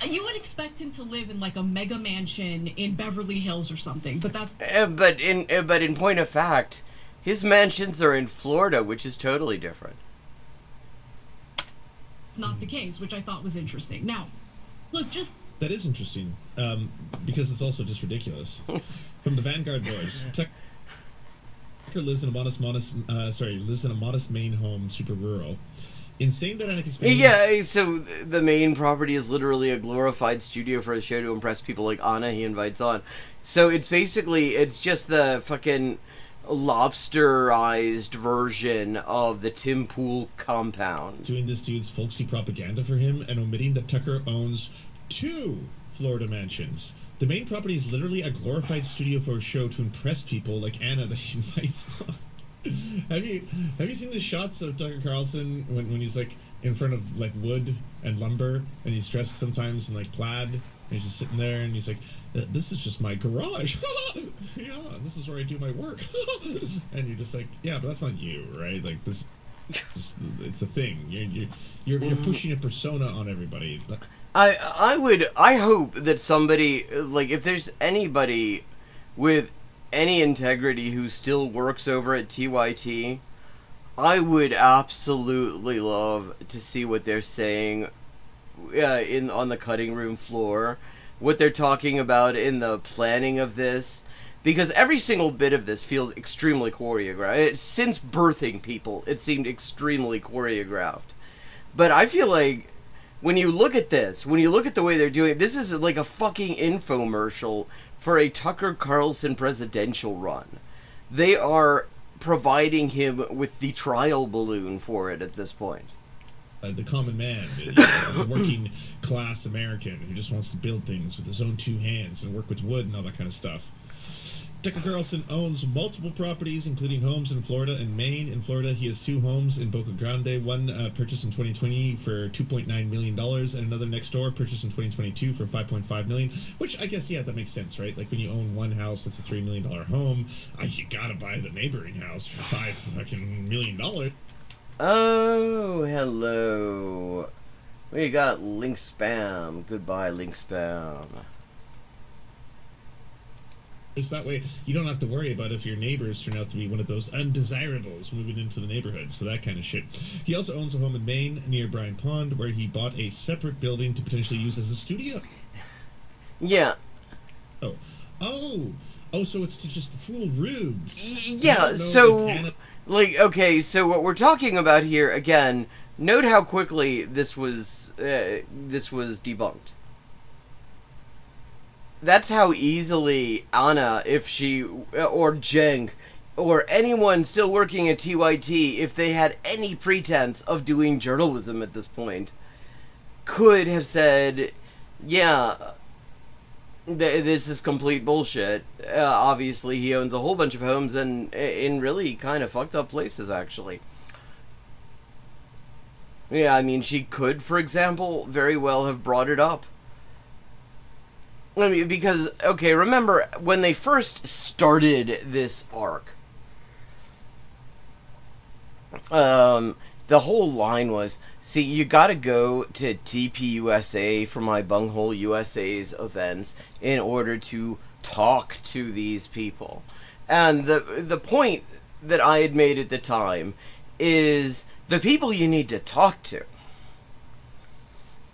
You would expect him to live in like a mega mansion in Beverly Hills or something, but that's... But in point of fact, his mansions are in Florida, which is totally different. It's not the case, which I thought was interesting. Now, look, just... That is interesting, because it's also just ridiculous. From the Vanguard Boys, Tucker lives in a modest Maine home, super rural. Insane that Anarchist. Yeah, so the main property is literally a glorified studio for a show to impress people like Anna he invites on. So it's just the fucking lobsterized version of the Tim Pool compound. Doing this dude's folksy propaganda for him and omitting that Tucker owns 2 Florida mansions. The main property is literally a glorified studio for a show to impress people like Anna that he invites on. Have you seen the shots of Tucker Carlson when he's like in front of like wood and lumber and he's dressed sometimes in like plaid and he's just sitting there and he's like, this is just my garage. Yeah, this is where I do my work. And you're just like, yeah, but that's not you, right? Like this it's a thing. You're pushing a persona on everybody. I hope that somebody, like, if there's anybody with any integrity who still works over at TYT, I would absolutely love to see what they're saying on the cutting room floor, what they're talking about in the planning of this, because every single bit of this feels extremely choreographed. Since birthing people, it seemed extremely choreographed. But I feel like when you look at this, when you look at the way they're doing it, this is like a fucking infomercial for a Tucker Carlson presidential run. They are providing him with the trial balloon for it at this point. The common man, the working class American who just wants to build things with his own 2 hands and work with wood and all that kind of stuff. Tucker Carlson owns multiple properties, including homes in Florida and Maine. In Florida, he has 2 homes in Boca Grande, one purchased in 2020 for $2.9 million, and another next door purchased in 2022 for $5.5 million, which I guess, yeah, that makes sense, right? Like, when you own one house that's a $3 million home, you gotta buy the neighboring house for $5 million. Oh, hello. We got link spam. Goodbye, link spam. It's that way you don't have to worry about if your neighbors turn out to be one of those undesirables moving into the neighborhood, so that kind of shit. He also owns a home in Maine near Bryan Pond where he bought a separate building to potentially use as a studio. Yeah. Oh, so it's to just fool rubes. Yeah, so, like, okay, so what we're talking about here, again, note how quickly this was debunked. That's how easily Anna, if she, or Jeng, or anyone still working at TYT, if they had any pretense of doing journalism at this point, could have said, yeah, this is complete bullshit. Obviously, he owns a whole bunch of homes in really kind of fucked up places, actually. Yeah, I mean, she could, for example, very well have brought it up. I mean, because, okay, remember, when they first started this arc, the whole line was, see, you gotta go to TPUSA for my Bunghole USA's events in order to talk to these people. And the point that I had made at the time is the people you need to talk to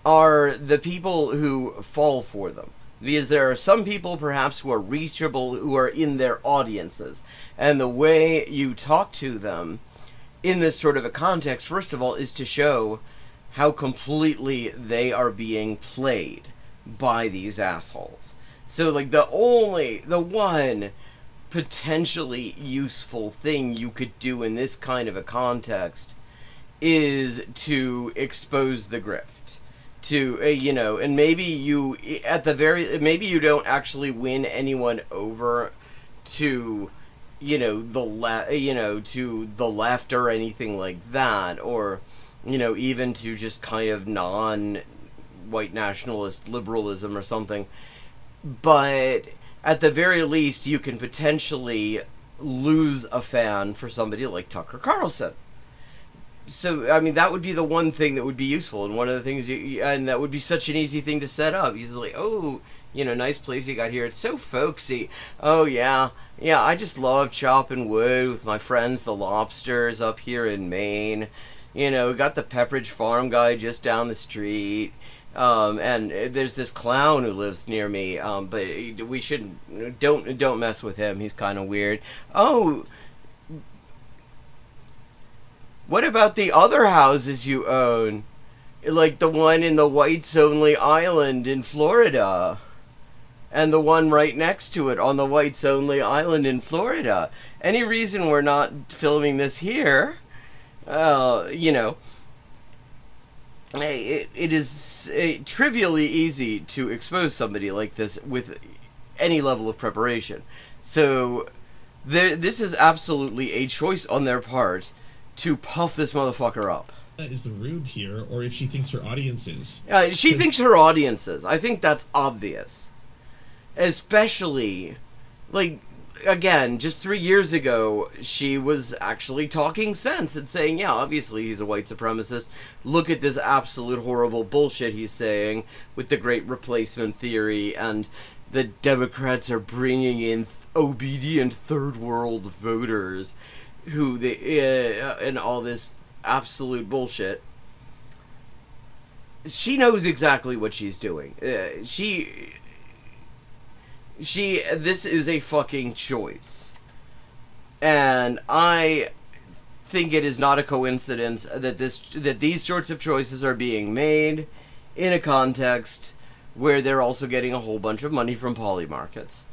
are the people who fall for them. Because there are some people perhaps who are reachable, who are in their audiences. And the way you talk to them in this sort of a context, first of all, is to show how completely they are being played by these assholes. So, like, the one potentially useful thing you could do in this kind of a context is to expose the grift. To, and maybe you, maybe you don't actually win anyone over to, to the left or anything like that, or, even to just kind of non-white nationalist liberalism or something. But at the very least, you can potentially lose a fan for somebody like Tucker Carlson. So, I mean, that would be the one thing that would be useful, and one of the things and that would be such an easy thing to set up. He's like, oh, nice place you got here. It's so folksy. Oh, yeah, I just love chopping wood with my friends, the Lobsters, up here in Maine. We got the Pepperidge Farm guy just down the street. And there's this clown who lives near me, but we shouldn't, don't mess with him. He's kind of weird. Oh, what about the other houses you own? Like the one in the whites-only island in Florida. And the one right next to it on the whites-only island in Florida. Any reason we're not filming this here? It is trivially easy to expose somebody like this with any level of preparation. So, this is absolutely a choice on their part to puff this motherfucker up. Is the rube here, or if she thinks her audience is? She thinks her audience is. I think that's obvious. Especially, again, just 3 years ago, she was actually talking sense and saying, yeah, obviously he's a white supremacist. Look at this absolute horrible bullshit he's saying with the Great Replacement theory, and the Democrats are bringing in obedient third world voters who and all this absolute bullshit. She knows exactly what she's doing. This is a fucking choice. And I think it is not a coincidence that these sorts of choices are being made in a context where they're also getting a whole bunch of money from poly markets.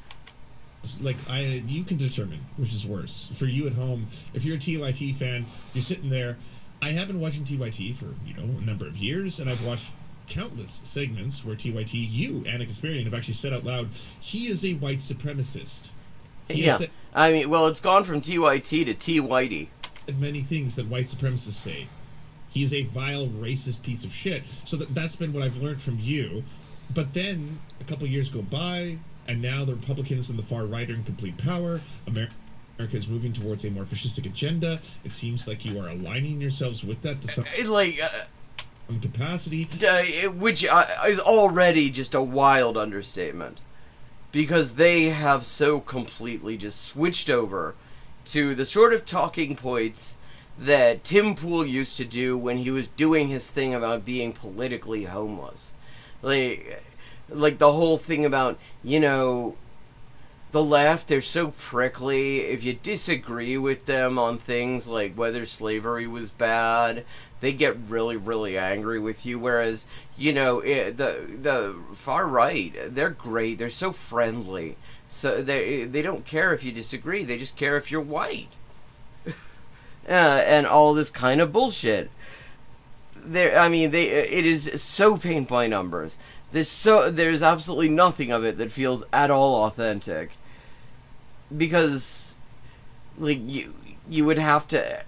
You can determine which is worse. For you at home, if you're a TYT fan, you're sitting there. I have been watching TYT for, a number of years, and I've watched countless segments where TYT, you, Anna Kasparian, have actually said out loud, he is a white supremacist. It's gone from TYT to T-Whitey. Many things that white supremacists say. He is a vile, racist piece of shit. So that's been what I've learned from you. But then, a couple years go by, and now the Republicans and the far right are in complete power. America is moving towards a more fascistic agenda. It seems like you are aligning yourselves with that to some capacity. Which is already just a wild understatement. Because they have so completely just switched over to the sort of talking points that Tim Pool used to do when he was doing his thing about being politically homeless. Like the whole thing about, the left, they're so prickly. If you disagree with them on things like whether slavery was bad, they get really, really angry with you. Whereas, the far right, they're great. They're so friendly. So they don't care if you disagree. They just care if you're white. And all this kind of bullshit. It is so paint by numbers. There's absolutely nothing of it that feels at all authentic. Because, you would have to,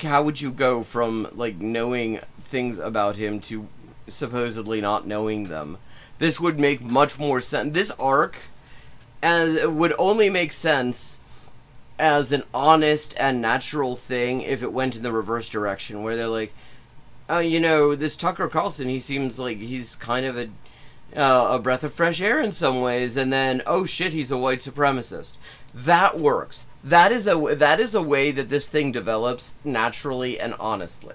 how would you go from, knowing things about him to supposedly not knowing them? This would make much more sense. This arc would only make sense as an honest and natural thing if it went in the reverse direction, where they're like, this Tucker Carlson, he seems like he's kind of a breath of fresh air in some ways, and then, oh shit, he's a white supremacist. That works. That is a way that this thing develops naturally and honestly.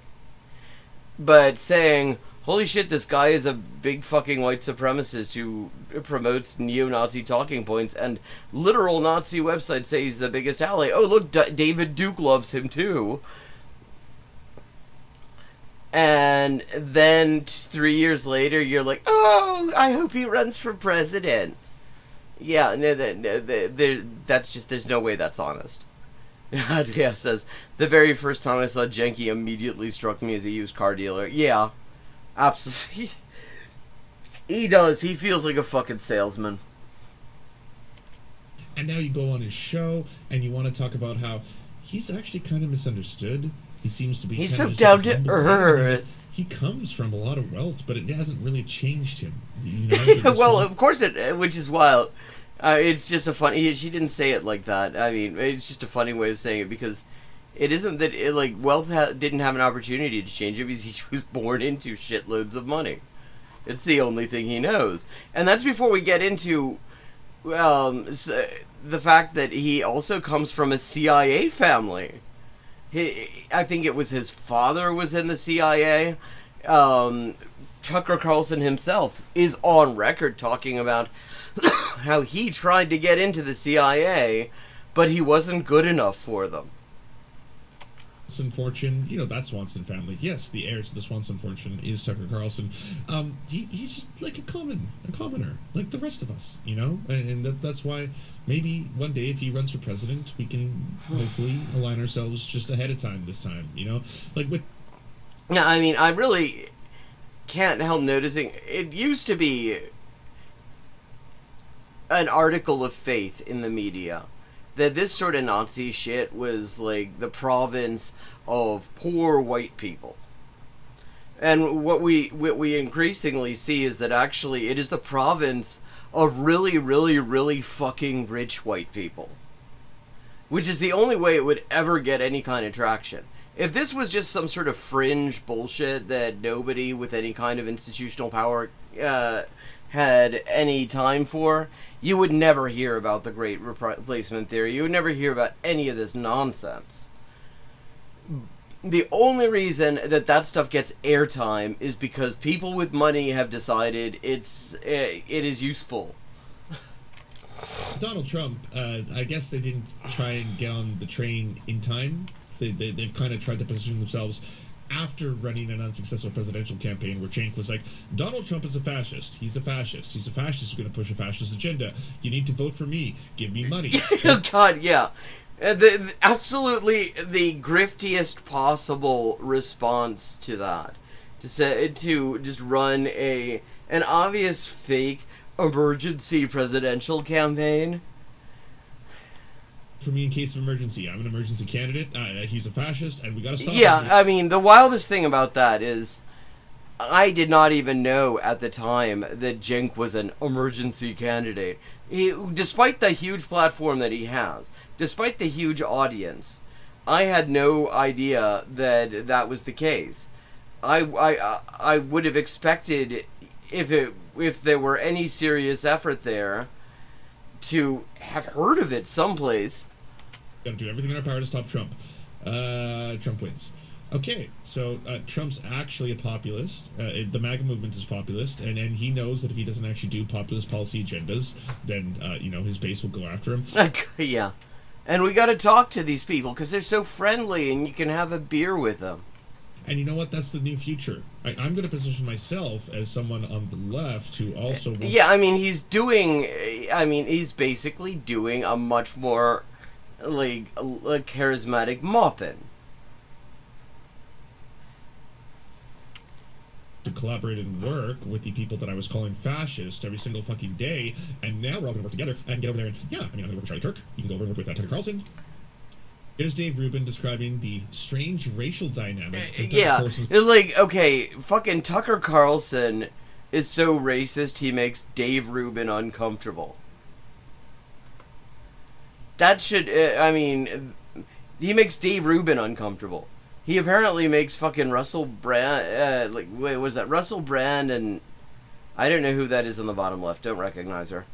But saying, holy shit, this guy is a big fucking white supremacist who promotes neo-Nazi talking points, and literal Nazi websites say he's the biggest ally. Oh, look, David Duke loves him too. And then 3 years later, you're like, oh, I hope he runs for president. Yeah, no, that's just, there's no way that's honest. Yeah, says, the very first time I saw Jenke immediately struck me as a used car dealer. Yeah, absolutely. He does. He feels like a fucking salesman. And now you go on his show, and you want to talk about how he's actually kind of misunderstood. He seems to be. He's so down to earth. He comes from a lot of wealth, but it hasn't really changed him. You know, well, of course it, which is wild. It's just a funny. She didn't say it like that. I mean, it's just a funny way of saying it, because it isn't that like wealth didn't have an opportunity to change him. He was born into shitloads of money. It's the only thing he knows, and that's before we get into the fact that he also comes from a CIA family. I think it was his father was in the CIA. Tucker Carlson himself is on record talking about how he tried to get into the CIA, but he wasn't good enough for them. Swanson fortune, you know, that Swanson family. Yes, the heir to the Swanson fortune is Tucker Carlson. He's just like a commoner, like the rest of us, you know? And that's why maybe one day if he runs for president, we can hopefully align ourselves just ahead of time this time, you know? Like with... Yeah, I mean, I really can't help noticing, it used to be an article of faith in the media that this sort of Nazi shit was like the province of poor white people. And what we increasingly see is that actually it is the province of really, really, really fucking rich white people. Which is the only way it would ever get any kind of traction. If this was just some sort of fringe bullshit that nobody with any kind of institutional power had any time for, you would never hear about the Great Replacement Theory. You would never hear about any of this nonsense. The only reason that stuff gets airtime is because people with money have decided it is useful. Donald Trump, I guess they didn't try and get on the train in time. They've kind of tried to position themselves after running an unsuccessful presidential campaign where Cenk was like, Donald Trump is a fascist. He's a fascist. He's a fascist who's going to push a fascist agenda. You need to vote for me. Give me money. Oh, God, yeah. Absolutely the griftiest possible response to that. To just run an obvious fake emergency presidential campaign. For me in case of emergency. I'm an emergency candidate. He's a fascist, and we gotta stop him. Yeah, I mean, the wildest thing about that is I did not even know at the time that Cenk was an emergency candidate. Despite the huge platform that he has, despite the huge audience, I had no idea that that was the case. I would have expected, if there were any serious effort there, to have heard of it someplace. Gotta do everything in our power to stop Trump. Trump wins. Okay, so Trump's actually a populist. The MAGA movement is populist, and he knows that if he doesn't actually do populist policy agendas, then his base will go after him. Yeah, and we got to talk to these people because they're so friendly, and you can have a beer with them. And you know what? That's the new future. I'm going to position myself as someone on the left who also wants... Yeah, I mean, he's basically doing a much more, like, a charismatic mopping. To collaborate and work with the people that I was calling fascist every single fucking day, and now we're all going to work together and get over there and, I'm going to work with Charlie Kirk. You can go over and work with Tucker Carlson. Here's Dave Rubin describing the strange racial dynamic. Yeah, like, okay, fucking Tucker Carlson is so racist he makes Dave Rubin uncomfortable. That should, he makes Dave Rubin uncomfortable. He apparently makes fucking Russell Brand, Russell Brand and, I don't know who that is on the bottom left. Don't recognize her.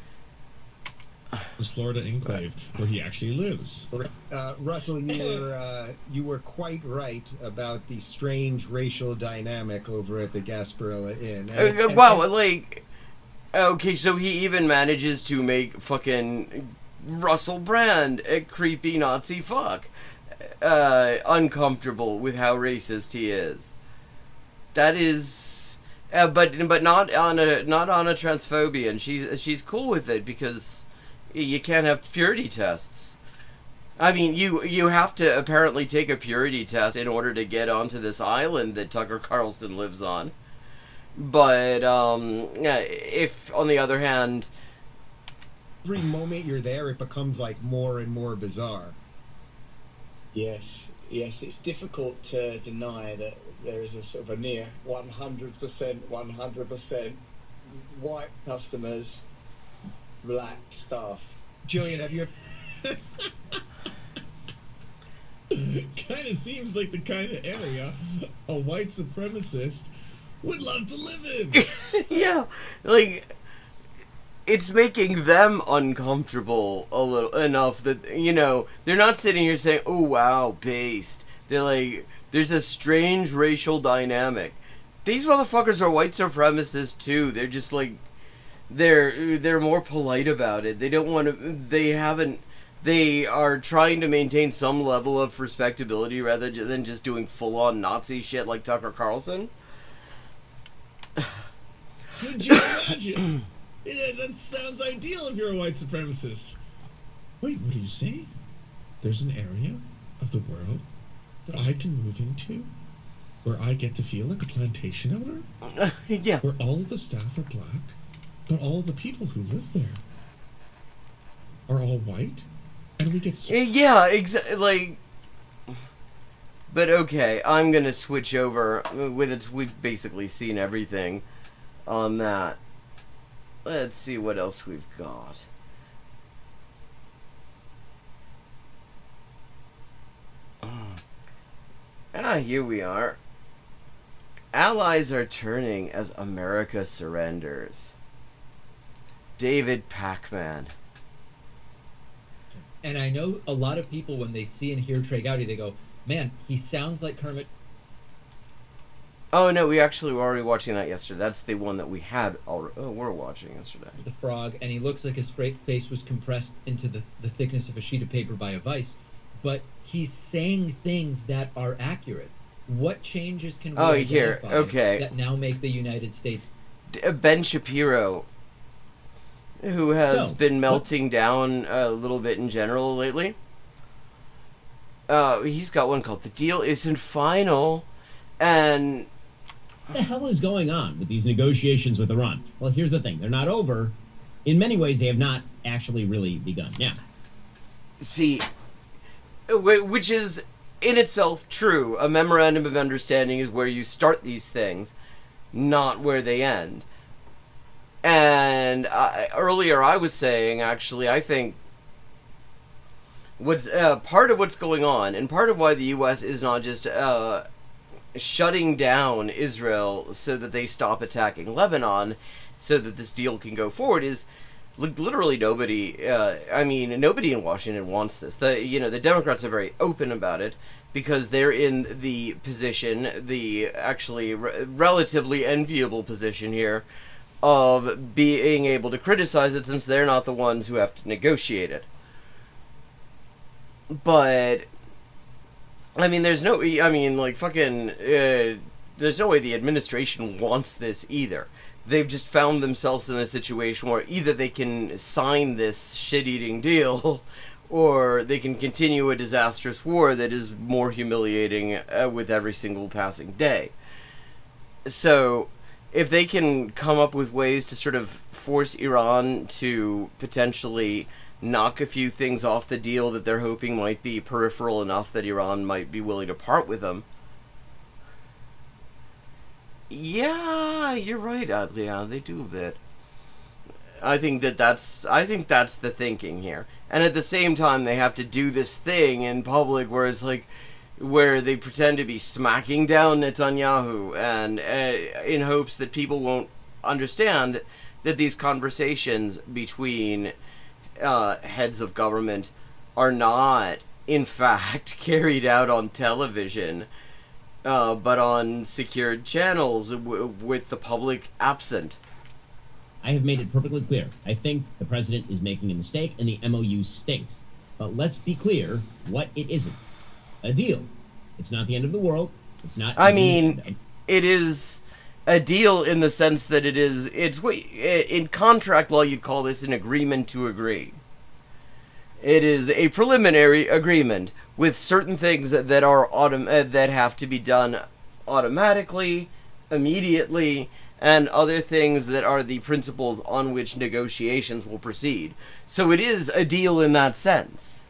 This Florida enclave where he actually lives. Russell, you were quite right about the strange racial dynamic over at the Gasparilla Inn. Okay, so he even manages to make fucking Russell Brand a creepy Nazi fuck uncomfortable with how racist he is. That is, but not on a transphobia, and she's cool with it because you can't have purity tests. I mean, you have to apparently take a purity test in order to get onto this island that Tucker Carlson lives on. But if, on the other hand, every moment you're there, it becomes like more and more bizarre. Yes, it's difficult to deny that there is a sort of a near 100% white customers, black staff. Julian, have you? Kind of seems like the kind of area a white supremacist would love to live in. Yeah, like, it's making them uncomfortable a little enough that, you know, they're not sitting here saying, oh wow, based. They're like, there's a strange racial dynamic. These motherfuckers are white supremacists too. They're just like, they're more polite about it. They don't want to, they are trying to maintain some level of respectability rather than just doing full-on Nazi shit like Tucker Carlson. Could you imagine? Yeah, that sounds ideal if you're a white supremacist. Wait, what are you saying? There's an area of the world that I can move into where I get to feel like a plantation owner? Yeah. Where all of the staff are black, but all of the people who live there are all white, and we get... Yeah, exactly, like... But okay, I'm gonna switch over with it. We've basically seen everything on that. Let's see what else we've got. Here we are. Allies are turning as America surrenders. David Pacman. And I know a lot of people, when they see and hear Trey Gowdy, they go, man, he sounds like Kermit. Oh, no, we actually were already watching that yesterday. That's the one that we had already. Oh, we're watching yesterday. The frog, and he looks like his face was compressed into the thickness of a sheet of paper by a vice. But he's saying things that are accurate. What changes can we identify that now make the United States... Ben Shapiro, who has been melting down a little bit in general lately. He's got one called "The Deal Isn't Final," and what the hell is going on with these negotiations with Iran? Well, here's the thing: they're not over. In many ways, they have not actually really begun. Yeah. See, which is in itself true. A memorandum of understanding is where you start these things, not where they end. And earlier I was saying, actually, I think what's part of what's going on, and part of why the U.S. is not just shutting down Israel so that they stop attacking Lebanon, so that this deal can go forward, is literally nobody. Nobody in Washington wants this. The Democrats are very open about it because they're in the position, the actually relatively enviable position here, of being able to criticize it since they're not the ones who have to negotiate it. But there's no way the administration wants this either. They've just found themselves in a situation where either they can sign this shit-eating deal or they can continue a disastrous war that is more humiliating with every single passing day. So if they can come up with ways to sort of force Iran to potentially knock a few things off the deal that they're hoping might be peripheral enough that Iran might be willing to part with them. Yeah, you're right, Adrian. They do a bit. I think that's the thinking here. And at the same time, they have to do this thing in public where it's like, where they pretend to be smacking down Netanyahu, and in hopes that people won't understand that these conversations between heads of government are not, in fact, carried out on television, but on secured channels with the public absent. I have made it perfectly clear. I think the president is making a mistake and the MOU stinks. But let's be clear what it isn't. A deal. It's not the end of the world. It's not... I mean, it is a deal in the sense that it's in contract law you'd call this an agreement to agree. It is a preliminary agreement with certain things that are that have to be done automatically, immediately, and other things that are the principles on which negotiations will proceed. So it is a deal in that sense.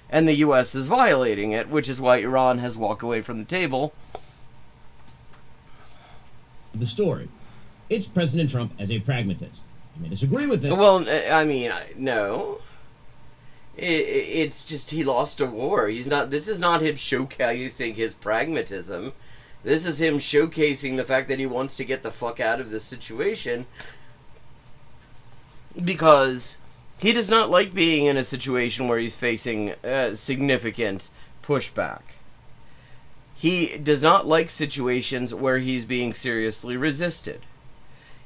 And the U.S. is violating it, which is why Iran has walked away from the table. The story. It's President Trump as a pragmatist. You may disagree with it. Well, I mean, no. It's just he lost a war. This is not him showcasing his pragmatism. This is him showcasing the fact that he wants to get the fuck out of this situation because he does not like being in a situation where he's facing significant pushback. He does not like situations where he's being seriously resisted.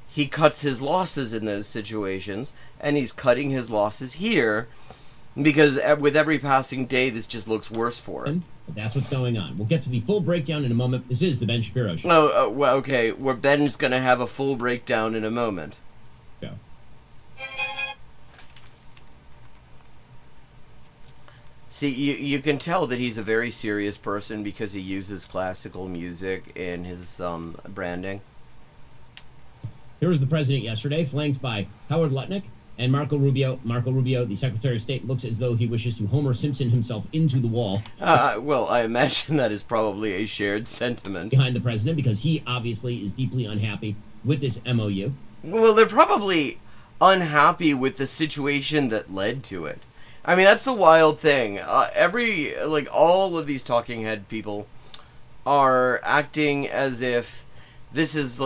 He cuts his losses in those situations, and he's cutting his losses here because with every passing day, this just looks worse for him. But that's what's going on. We'll get to the full breakdown in a moment. This is the Ben Shapiro Show. Oh, well, okay. Ben's going to have a full breakdown in a moment. Go. See, you can tell that he's a very serious person because he uses classical music in his branding. Here was the president yesterday, flanked by Howard Lutnick and Marco Rubio. Marco Rubio, the Secretary of State, looks as though he wishes to Homer Simpson himself into the wall. Well, I imagine that is probably a shared sentiment. Behind the president, because he obviously is deeply unhappy with this MOU. Well, they're probably unhappy with the situation that led to it. I mean, that's the wild thing. All of these talking head people are acting as if this is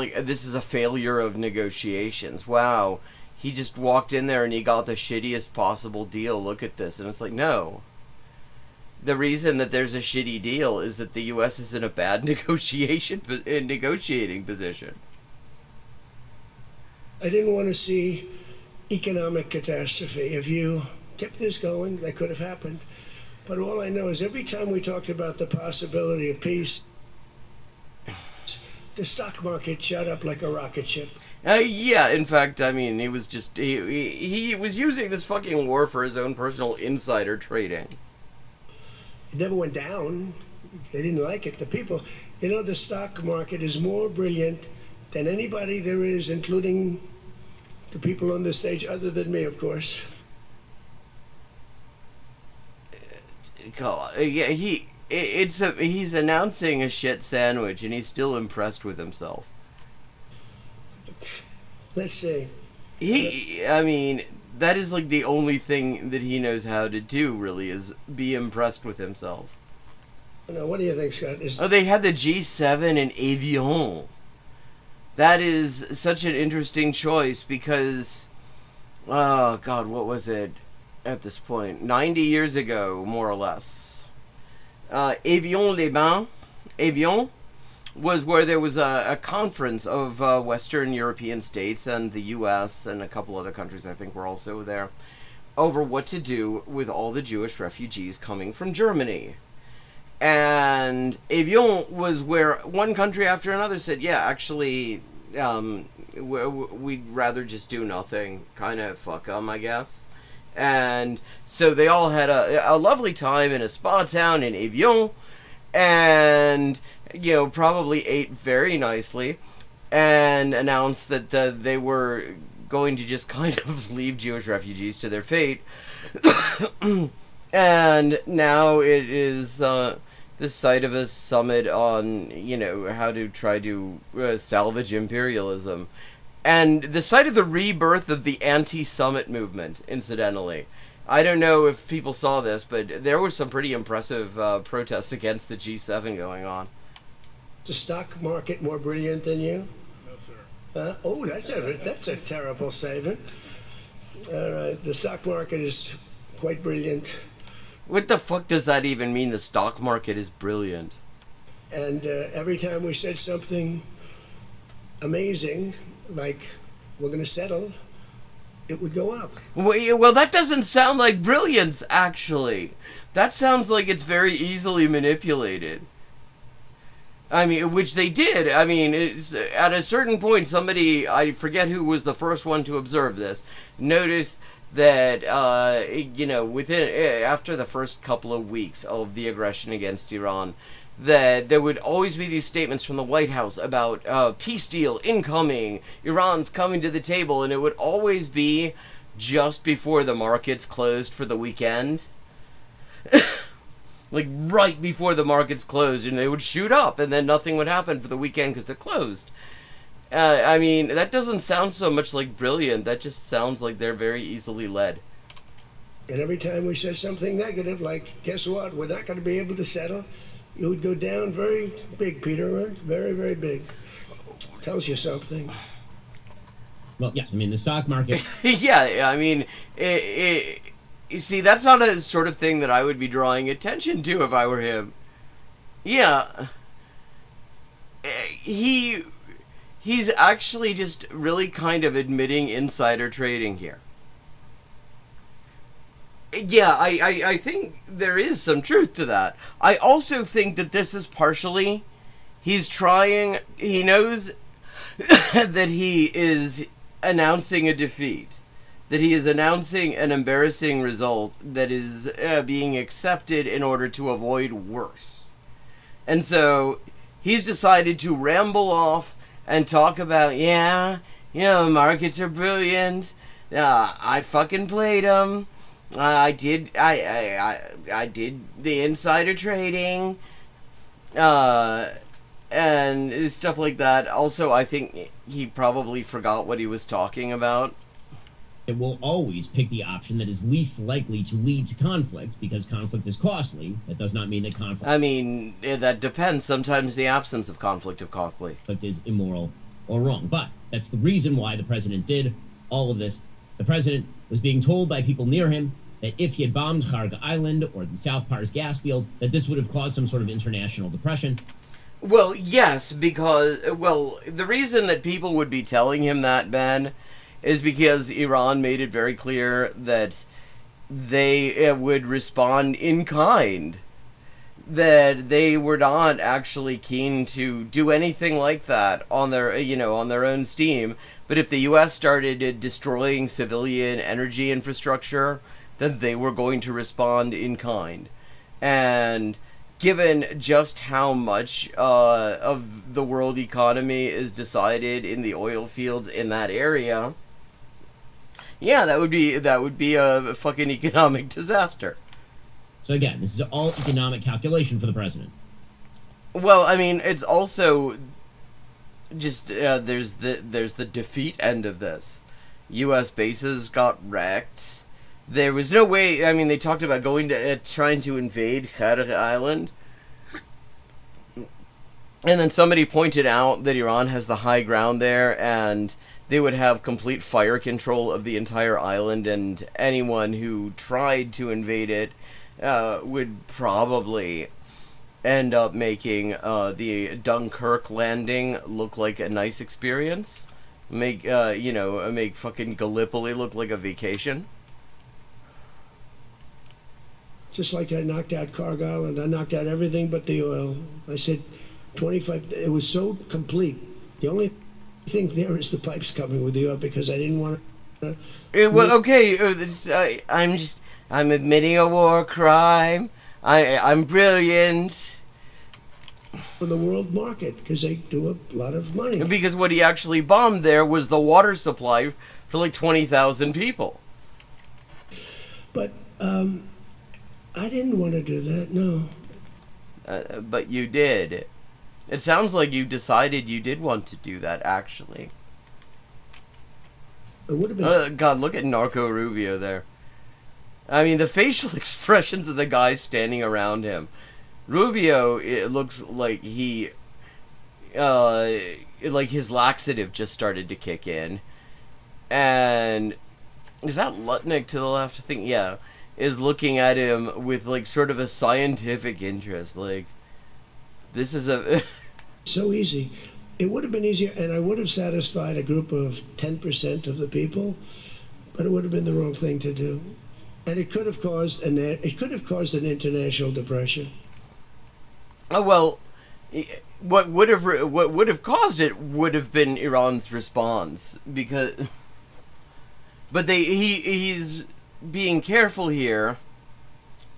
a failure of negotiations. Wow. He just walked in there and he got the shittiest possible deal. Look at this. And it's like, no. The reason that there's a shitty deal is that the U.S. is in a bad negotiating position. I didn't want to see economic catastrophe. If you kept this going, that could have happened. But all I know is every time we talked about the possibility of peace, the stock market shot up like a rocket ship. Yeah, in fact, I mean, he was using this fucking war for his own personal insider trading. It never went down. They didn't like it. The people, the stock market is more brilliant than anybody there is, including the people on the stage, other than me, of course. Yeah, he's announcing a shit sandwich, and he's still impressed with himself. Let's see. I mean, that is like the only thing that he knows how to do, really, is be impressed with himself. Now, what do you think, Scott? They had the G7 in Avion. That is such an interesting choice because, oh God, what was it at this point? 90 years ago, more or less. Avion was where there was a conference of Western European states and the U.S. and a couple other countries, I think, were also there, over what to do with all the Jewish refugees coming from Germany. And Avion was where one country after another said, yeah, actually, we'd rather just do nothing, kind of fuck 'em, I guess. And so they all had a lovely time in a spa town in Avion, and probably ate very nicely, and announced that they were going to just kind of leave Jewish refugees to their fate. And now it is the site of a summit on, how to try to salvage imperialism. And the site of the rebirth of the anti-summit movement, incidentally. I don't know if people saw this, but there were some pretty impressive protests against the G7 going on. Is the stock market more brilliant than you? No, sir. That's a terrible statement. All right, the stock market is quite brilliant. What the fuck does that even mean? The stock market is brilliant. And every time we said something amazing, like we're going to settle, it would go up. Well, that doesn't sound like brilliance, actually. That sounds like it's very easily manipulated. I mean, which they did. I mean, it's, at a certain point, somebody, I forget who was the first one to observe this, noticed that, after the first couple of weeks of the aggression against Iran, that there would always be these statements from the White House about peace deal incoming, Iran's coming to the table, and it would always be just before the markets closed for the weekend. Like right before the markets closed, and they would shoot up, and then nothing would happen for the weekend because they're closed. I mean, that doesn't sound so much like brilliant. That just sounds like they're very easily led. And every time we said something negative, like, guess what, we're not going to be able to settle, it would go down very big, Peter, right? Very, very big. Tells you something. Well, yes, I mean, the stock market... Yeah, I mean, you see, that's not a sort of thing that I would be drawing attention to if I were him. Yeah. He's actually just really kind of admitting insider trading here. Yeah, I think there is some truth to that. I also think that this is partially, he knows that he is announcing a defeat. That he is announcing an embarrassing result that is being accepted in order to avoid worse. And so he's decided to ramble off and talk about, markets are brilliant. I fucking played them. I did the insider trading. And stuff like that. Also, I think he probably forgot what he was talking about. It will always pick the option that is least likely to lead to conflict, because conflict is costly. That does not mean that conflict... I mean, that depends. Sometimes the absence of conflict is costly. Conflict is immoral or wrong. But that's the reason why the president did all of this. The president was being told by people near him that if he had bombed Kharga Island or the South Pars gas field, that this would have caused some sort of international depression. Well, yes, because... Well, the reason that people would be telling him that, Ben, is because Iran made it very clear that they would respond in kind. That they were not actually keen to do anything like that on their own steam. But if the U.S. started destroying civilian energy infrastructure, then they were going to respond in kind. And given just how much of the world economy is decided in the oil fields in that area, yeah, that would be a fucking economic disaster. So again, this is all economic calculation for the president. Well, I mean, it's also just there's the defeat end of this. U.S. bases got wrecked. There was no way. I mean, they talked about trying to invade Kharga Island, and then somebody pointed out that Iran has the high ground there, and they would have complete fire control of the entire island, and anyone who tried to invade it would probably end up making the Dunkirk landing look like a nice experience. Make fucking Gallipoli look like a vacation. Just like I knocked out Kharga Island, I knocked out everything but the oil. I said 25, it was so complete. The only thing there is the pipes coming with the oil, because I didn't want to... I'm admitting a war crime. I'm brilliant. For the world market, because they do a lot of money. Because what he actually bombed there was the water supply for like 20,000 people. But I didn't want to do that, no. But you did. It sounds like you decided you did want to do that, actually. It would have been... God, look at Narco Rubio there. I mean, the facial expressions of the guys standing around him. Rubio, it looks like he like his laxative just started to kick in, and is that Lutnick to the left? I think, yeah, is looking at him with like sort of a scientific interest. Like, this is a so easy. It would have been easier, and I would have satisfied a group of 10% of the people, but it would have been the wrong thing to do, and it could have caused an international depression. Oh well, what would have caused it would have been Iran's response, because, but he's being careful here,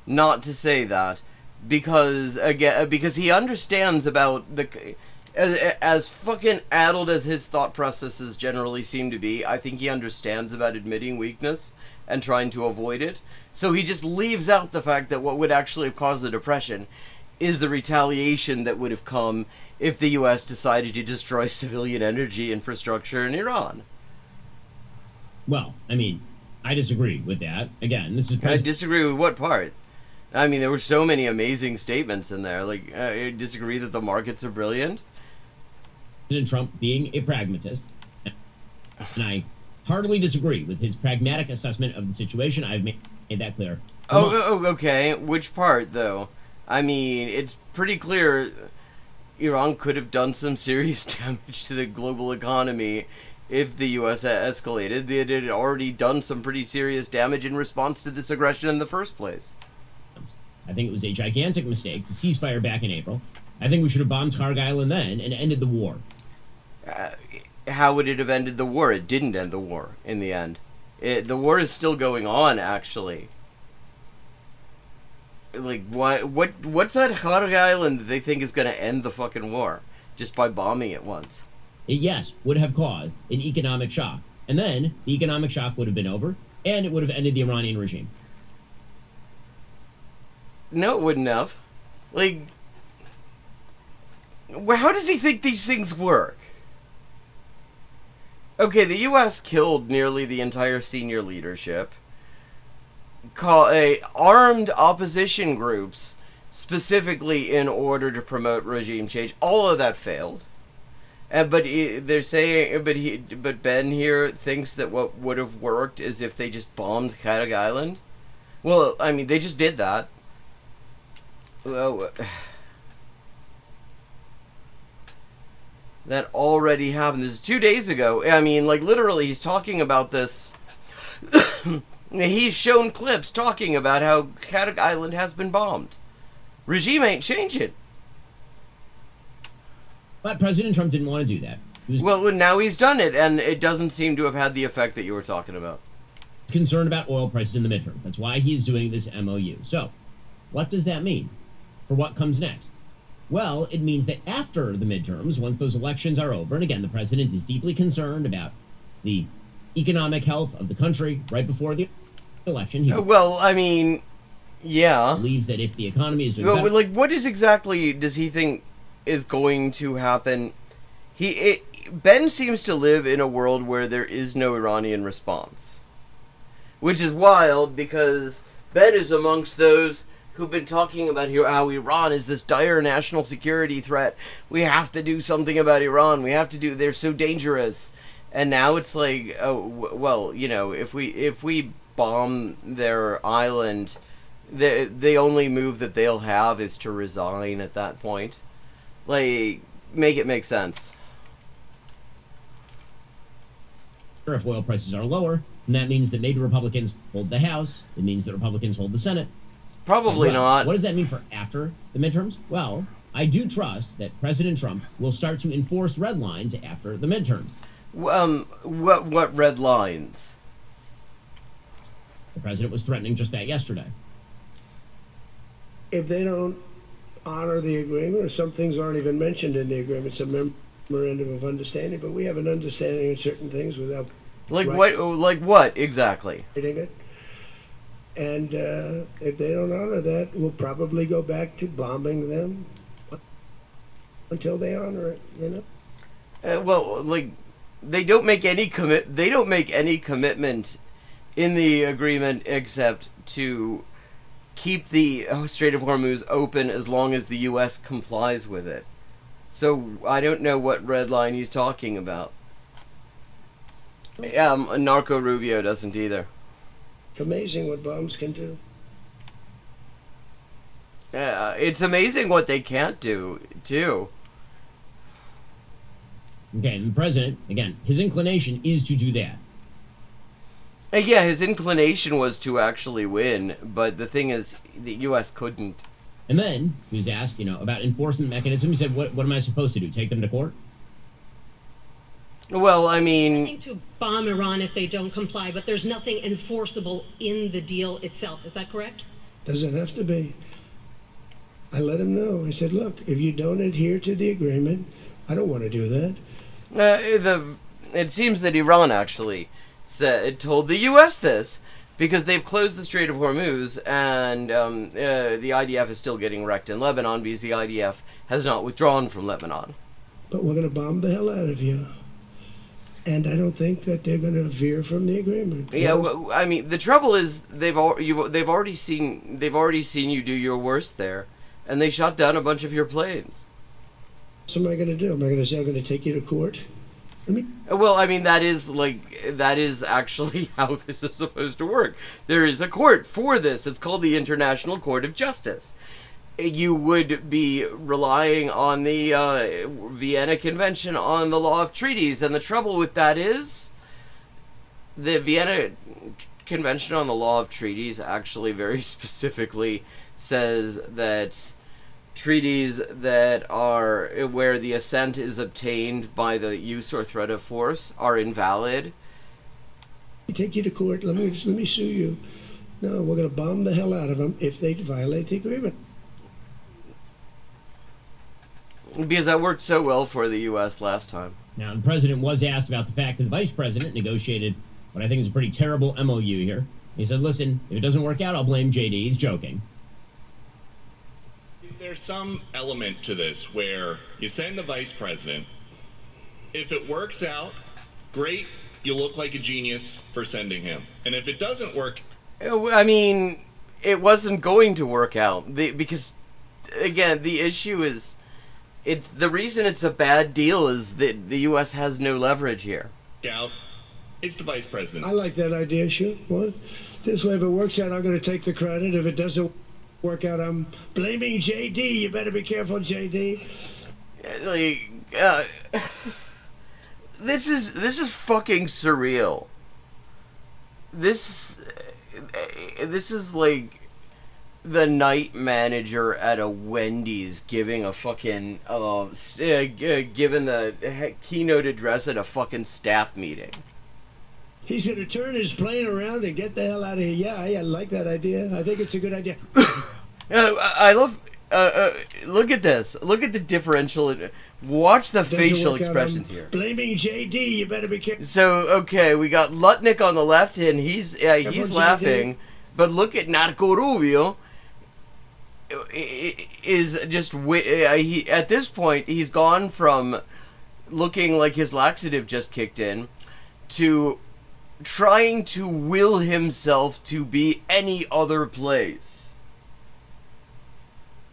not to say that, because he understands about the. As fucking addled as his thought processes generally seem to be, I think he understands about admitting weakness and trying to avoid it. So he just leaves out the fact that what would actually have caused the depression is the retaliation that would have come if the U.S. decided to destroy civilian energy infrastructure in Iran. Well, I mean, I disagree with that. Again, this is... I disagree with what part? I mean, there were so many amazing statements in there. Like, I disagree that the markets are brilliant. President Trump being a pragmatist, and I heartily disagree with his pragmatic assessment of the situation. I've made that clear. Oh, okay. Which part, though? I mean, it's pretty clear Iran could have done some serious damage to the global economy if the U.S. had escalated. They had already done some pretty serious damage in response to this aggression in the first place. I think it was a gigantic mistake to cease fire back in April. I think we should have bombed Carg Island then and ended the war. How would it have ended the war? It didn't end the war in the end. The war is still going on, actually. Like, what's at Carg Island that they think is going to end the fucking war just by bombing it once? It, yes, would have caused an economic shock. And then the economic shock would have been over, and it would have ended the Iranian regime. No, it wouldn't have. Like, how does he think these things work? Okay, the U.S. killed nearly the entire senior leadership. Armed opposition groups, specifically in order to promote regime change. All of that failed. But they're saying, but Ben here thinks that what would have worked is if they just bombed Carg Island. Well, I mean, they just did that. Well, that already happened. This is 2 days ago. I mean, like, literally, he's talking about this. He's shown clips talking about how Carg Island has been bombed. Regime ain't changing. But President Trump didn't want to do that. Well, now he's done it, and it doesn't seem to have had the effect that you were talking about. Concerned about oil prices in the midterm. That's why he's doing this MOU. So, what does that mean for what comes next? Well, it means that after the midterms, once those elections are over, and again, the president is deeply concerned about the economic health of the country right before the election. He well, I mean, yeah. believes that if the economy is doing better... Like, what exactly does he think is going to happen? Ben seems to live in a world where there is no Iranian response. Which is wild, because Ben is amongst those who've been talking about how Iran is this dire national security threat. We have to do something about Iran. They're so dangerous. And now it's like, oh, well, you know, if we bomb their island, the only move that they'll have is to resign at that point. Like, make it make sense. If oil prices are lower, and that means that maybe Republicans hold the House. It means that Republicans hold the Senate. Probably not. What does that mean for after the midterms? Well, I do trust that President Trump will start to enforce red lines after the midterms. What red lines? The president was threatening just that yesterday. If they don't honor the agreement, or some things aren't even mentioned in the agreement, it's a memorandum of understanding, but we have an understanding of certain things without... Like what exactly? It. And if they don't honor that, we'll probably go back to bombing them until they honor it, you know? Well, like, they don't make any commitment in the agreement except to keep the Strait of Hormuz open as long as the U.S. complies with it. So I don't know what red line he's talking about. Yeah, Narco Rubio doesn't either. It's amazing what bombs can do. It's amazing what they can't do, too. Okay, and the president, again, his inclination is to do that. Yeah, his inclination was to actually win, but the thing is, the U.S. couldn't. And then he was asked, about enforcement mechanism. He said, what am I supposed to do? Take them to court? Well, I mean... Threatening to bomb Iran if they don't comply, but there's nothing enforceable in the deal itself. Is that correct? Doesn't have to be. I let him know. I said, look, if you don't adhere to the agreement, I don't want to do that. It seems that Iran actually told the U.S. this, because they've closed the Strait of Hormuz, and the IDF is still getting wrecked in Lebanon because the IDF has not withdrawn from Lebanon. But we're going to bomb the hell out of you. And I don't think that they're going to veer from the agreement. Yeah, well, I mean, the trouble is they've already seen you do your worst there, and they shot down a bunch of your planes. So what am I going to do? Am I going to say I'm going to take you to court? Well, I mean, that is actually how this is supposed to work. There is a court for this. It's called the International Court of Justice. You would be relying on the Vienna Convention on the Law of Treaties, and the trouble with that is the Vienna Convention on the Law of Treaties actually very specifically says that treaties that are where the assent is obtained by the use or threat of force are invalid. Take you to court. Let me sue you. No, we're going to bomb the hell out of them if they violate the agreement. Because that worked so well for the U.S. last time. Now, the president was asked about the fact that the vice president negotiated what I think is a pretty terrible MOU here. He said, listen, if it doesn't work out, I'll blame JD. He's joking. Is there some element to this where you send the vice president, if it works out, great, you look like a genius for sending him. And if it doesn't work... I mean, it wasn't going to work out. Because, again, the issue is... the reason it's a bad deal is that the U.S. has no leverage here. Out. It's the vice president. I like that idea, sure. What? This way, if it works out, I'm going to take the credit. If it doesn't work out, I'm blaming JD. You better be careful, JD. This is fucking surreal. This is like the night manager at a Wendy's giving a fucking giving the keynote address at a fucking staff meeting. He's going to turn his plane around and get the hell out of here. Yeah, I like that idea. I think it's a good idea. I love... look at this. Look at the differential. Watch the facial expressions here. Blaming JD. You better be careful. So, okay, we got Lutnick on the left, and he's laughing. But look at Narco Rubio. Is just... at this point, he's gone from looking like his laxative just kicked in to trying to will himself to be any other place.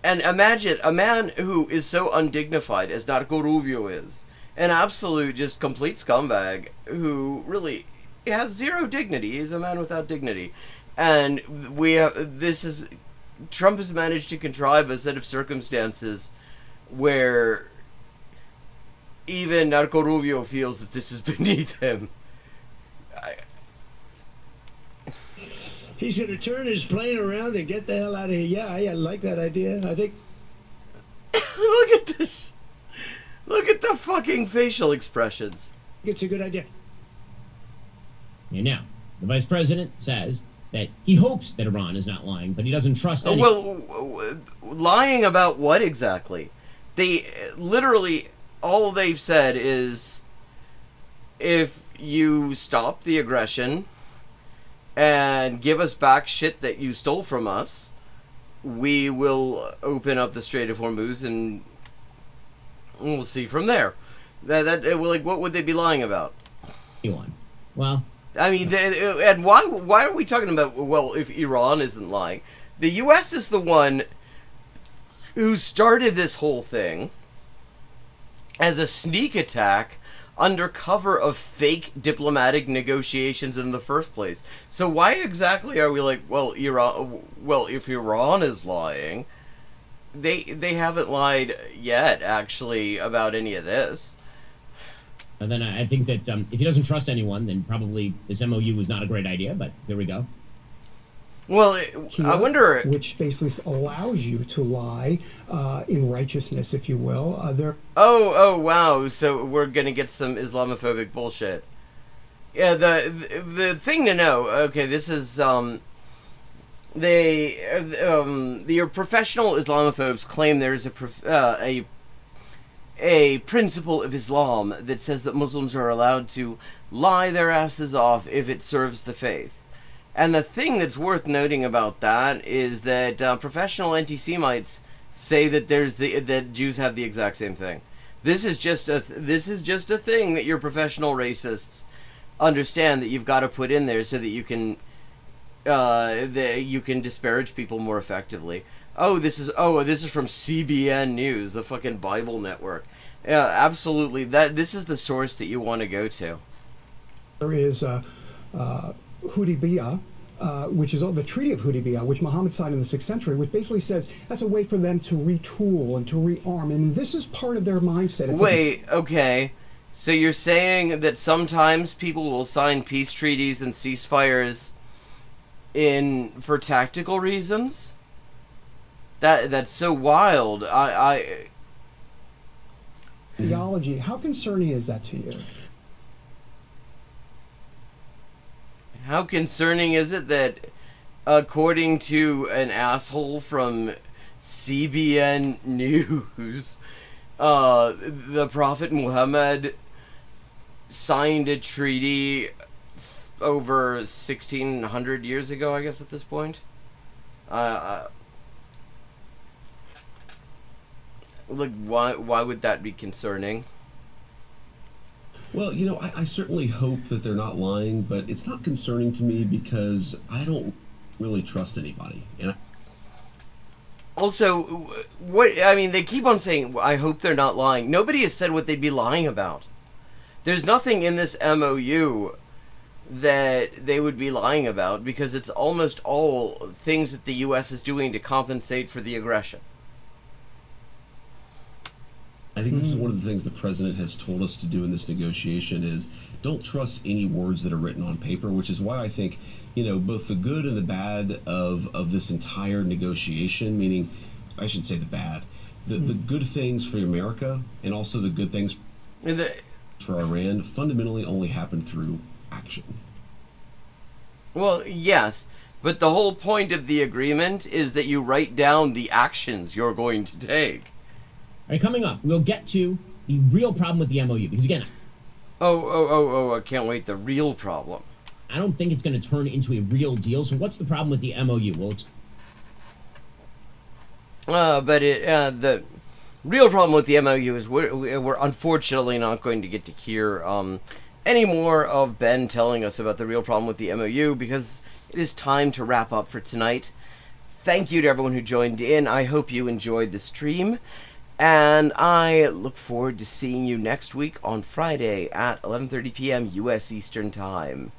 And imagine a man who is so undignified as Narco Rubio is, an absolute just complete scumbag who really has zero dignity. He's a man without dignity. And Trump has managed to contrive a set of circumstances where even Narco Rubio feels that this is beneath him. He's going to turn his plane around and get the hell out of here. Yeah, I like that idea. I think... Look at this. Look at the fucking facial expressions. It's a good idea. And now, the vice president says that he hopes that Iran is not lying, but he doesn't trust any... Well, lying about what exactly? They literally, all they've said is, if you stop the aggression and give us back shit that you stole from us, we will open up the Strait of Hormuz and we'll see from there. Like, what would they be lying about? Well, I mean, and why are we talking about, well, if Iran isn't lying? The U.S. is the one who started this whole thing, as a sneak attack under cover of fake diplomatic negotiations in the first place. So why exactly are we like, well, Iran, well, if Iran is lying, they haven't lied yet, actually, about any of this. And then I think that if he doesn't trust anyone, then probably this MOU was not a great idea, but here we go. Well, I wonder... Which basically allows you to lie in righteousness, if you will. Oh, wow. So we're going to get some Islamophobic bullshit. Yeah, the thing to know, okay, this is... the professional Islamophobes claim there's a principle of Islam that says that Muslims are allowed to lie their asses off if it serves the faith. And the thing that's worth noting about that is that professional anti-Semites say that that Jews have the exact same thing. This is just a thing that your professional racists understand that you've got to put in there so that you can disparage people more effectively. This is from CBN News, the fucking Bible network. Yeah, absolutely. This is the source that you want to go to. There is Hudaybiyah, which is the Treaty of Hudaybiyah, which Muhammad signed in the 6th century, which basically says that's a way for them to retool and to rearm, and this is part of their mindset. Okay. So you're saying that sometimes people will sign peace treaties and ceasefires for tactical reasons? That's so wild. Theology, how concerning is that to you? How concerning is it that, according to an asshole from CBN News, the Prophet Muhammad signed a treaty over 1,600 years ago, I guess, at this point? Why would that be concerning? Well, I certainly hope that they're not lying, but it's not concerning to me because I don't really trust anybody. Also, they keep on saying, I hope they're not lying. Nobody has said what they'd be lying about. There's nothing in this MOU that they would be lying about because it's almost all things that the U.S. is doing to compensate for the aggression. I think this is one of the things the president has told us to do in this negotiation is don't trust any words that are written on paper, which is why I think, both the good and the bad of this entire negotiation, meaning, I should say the bad, the good things for America and also the good things for Iran fundamentally only happen through action. Well, yes, but the whole point of the agreement is that you write down the actions you're going to take. All right, coming up, we'll get to the real problem with the MOU. Because again... I can't wait. The real problem. I don't think it's going to turn into a real deal. So what's the problem with the MOU? Well, it's... the real problem with the MOU is we're unfortunately not going to get to hear any more of Ben telling us about the real problem with the MOU because it is time to wrap up for tonight. Thank you to everyone who joined in. I hope you enjoyed the stream. And I look forward to seeing you next week on Friday at 11:30 p.m. U.S. Eastern Time.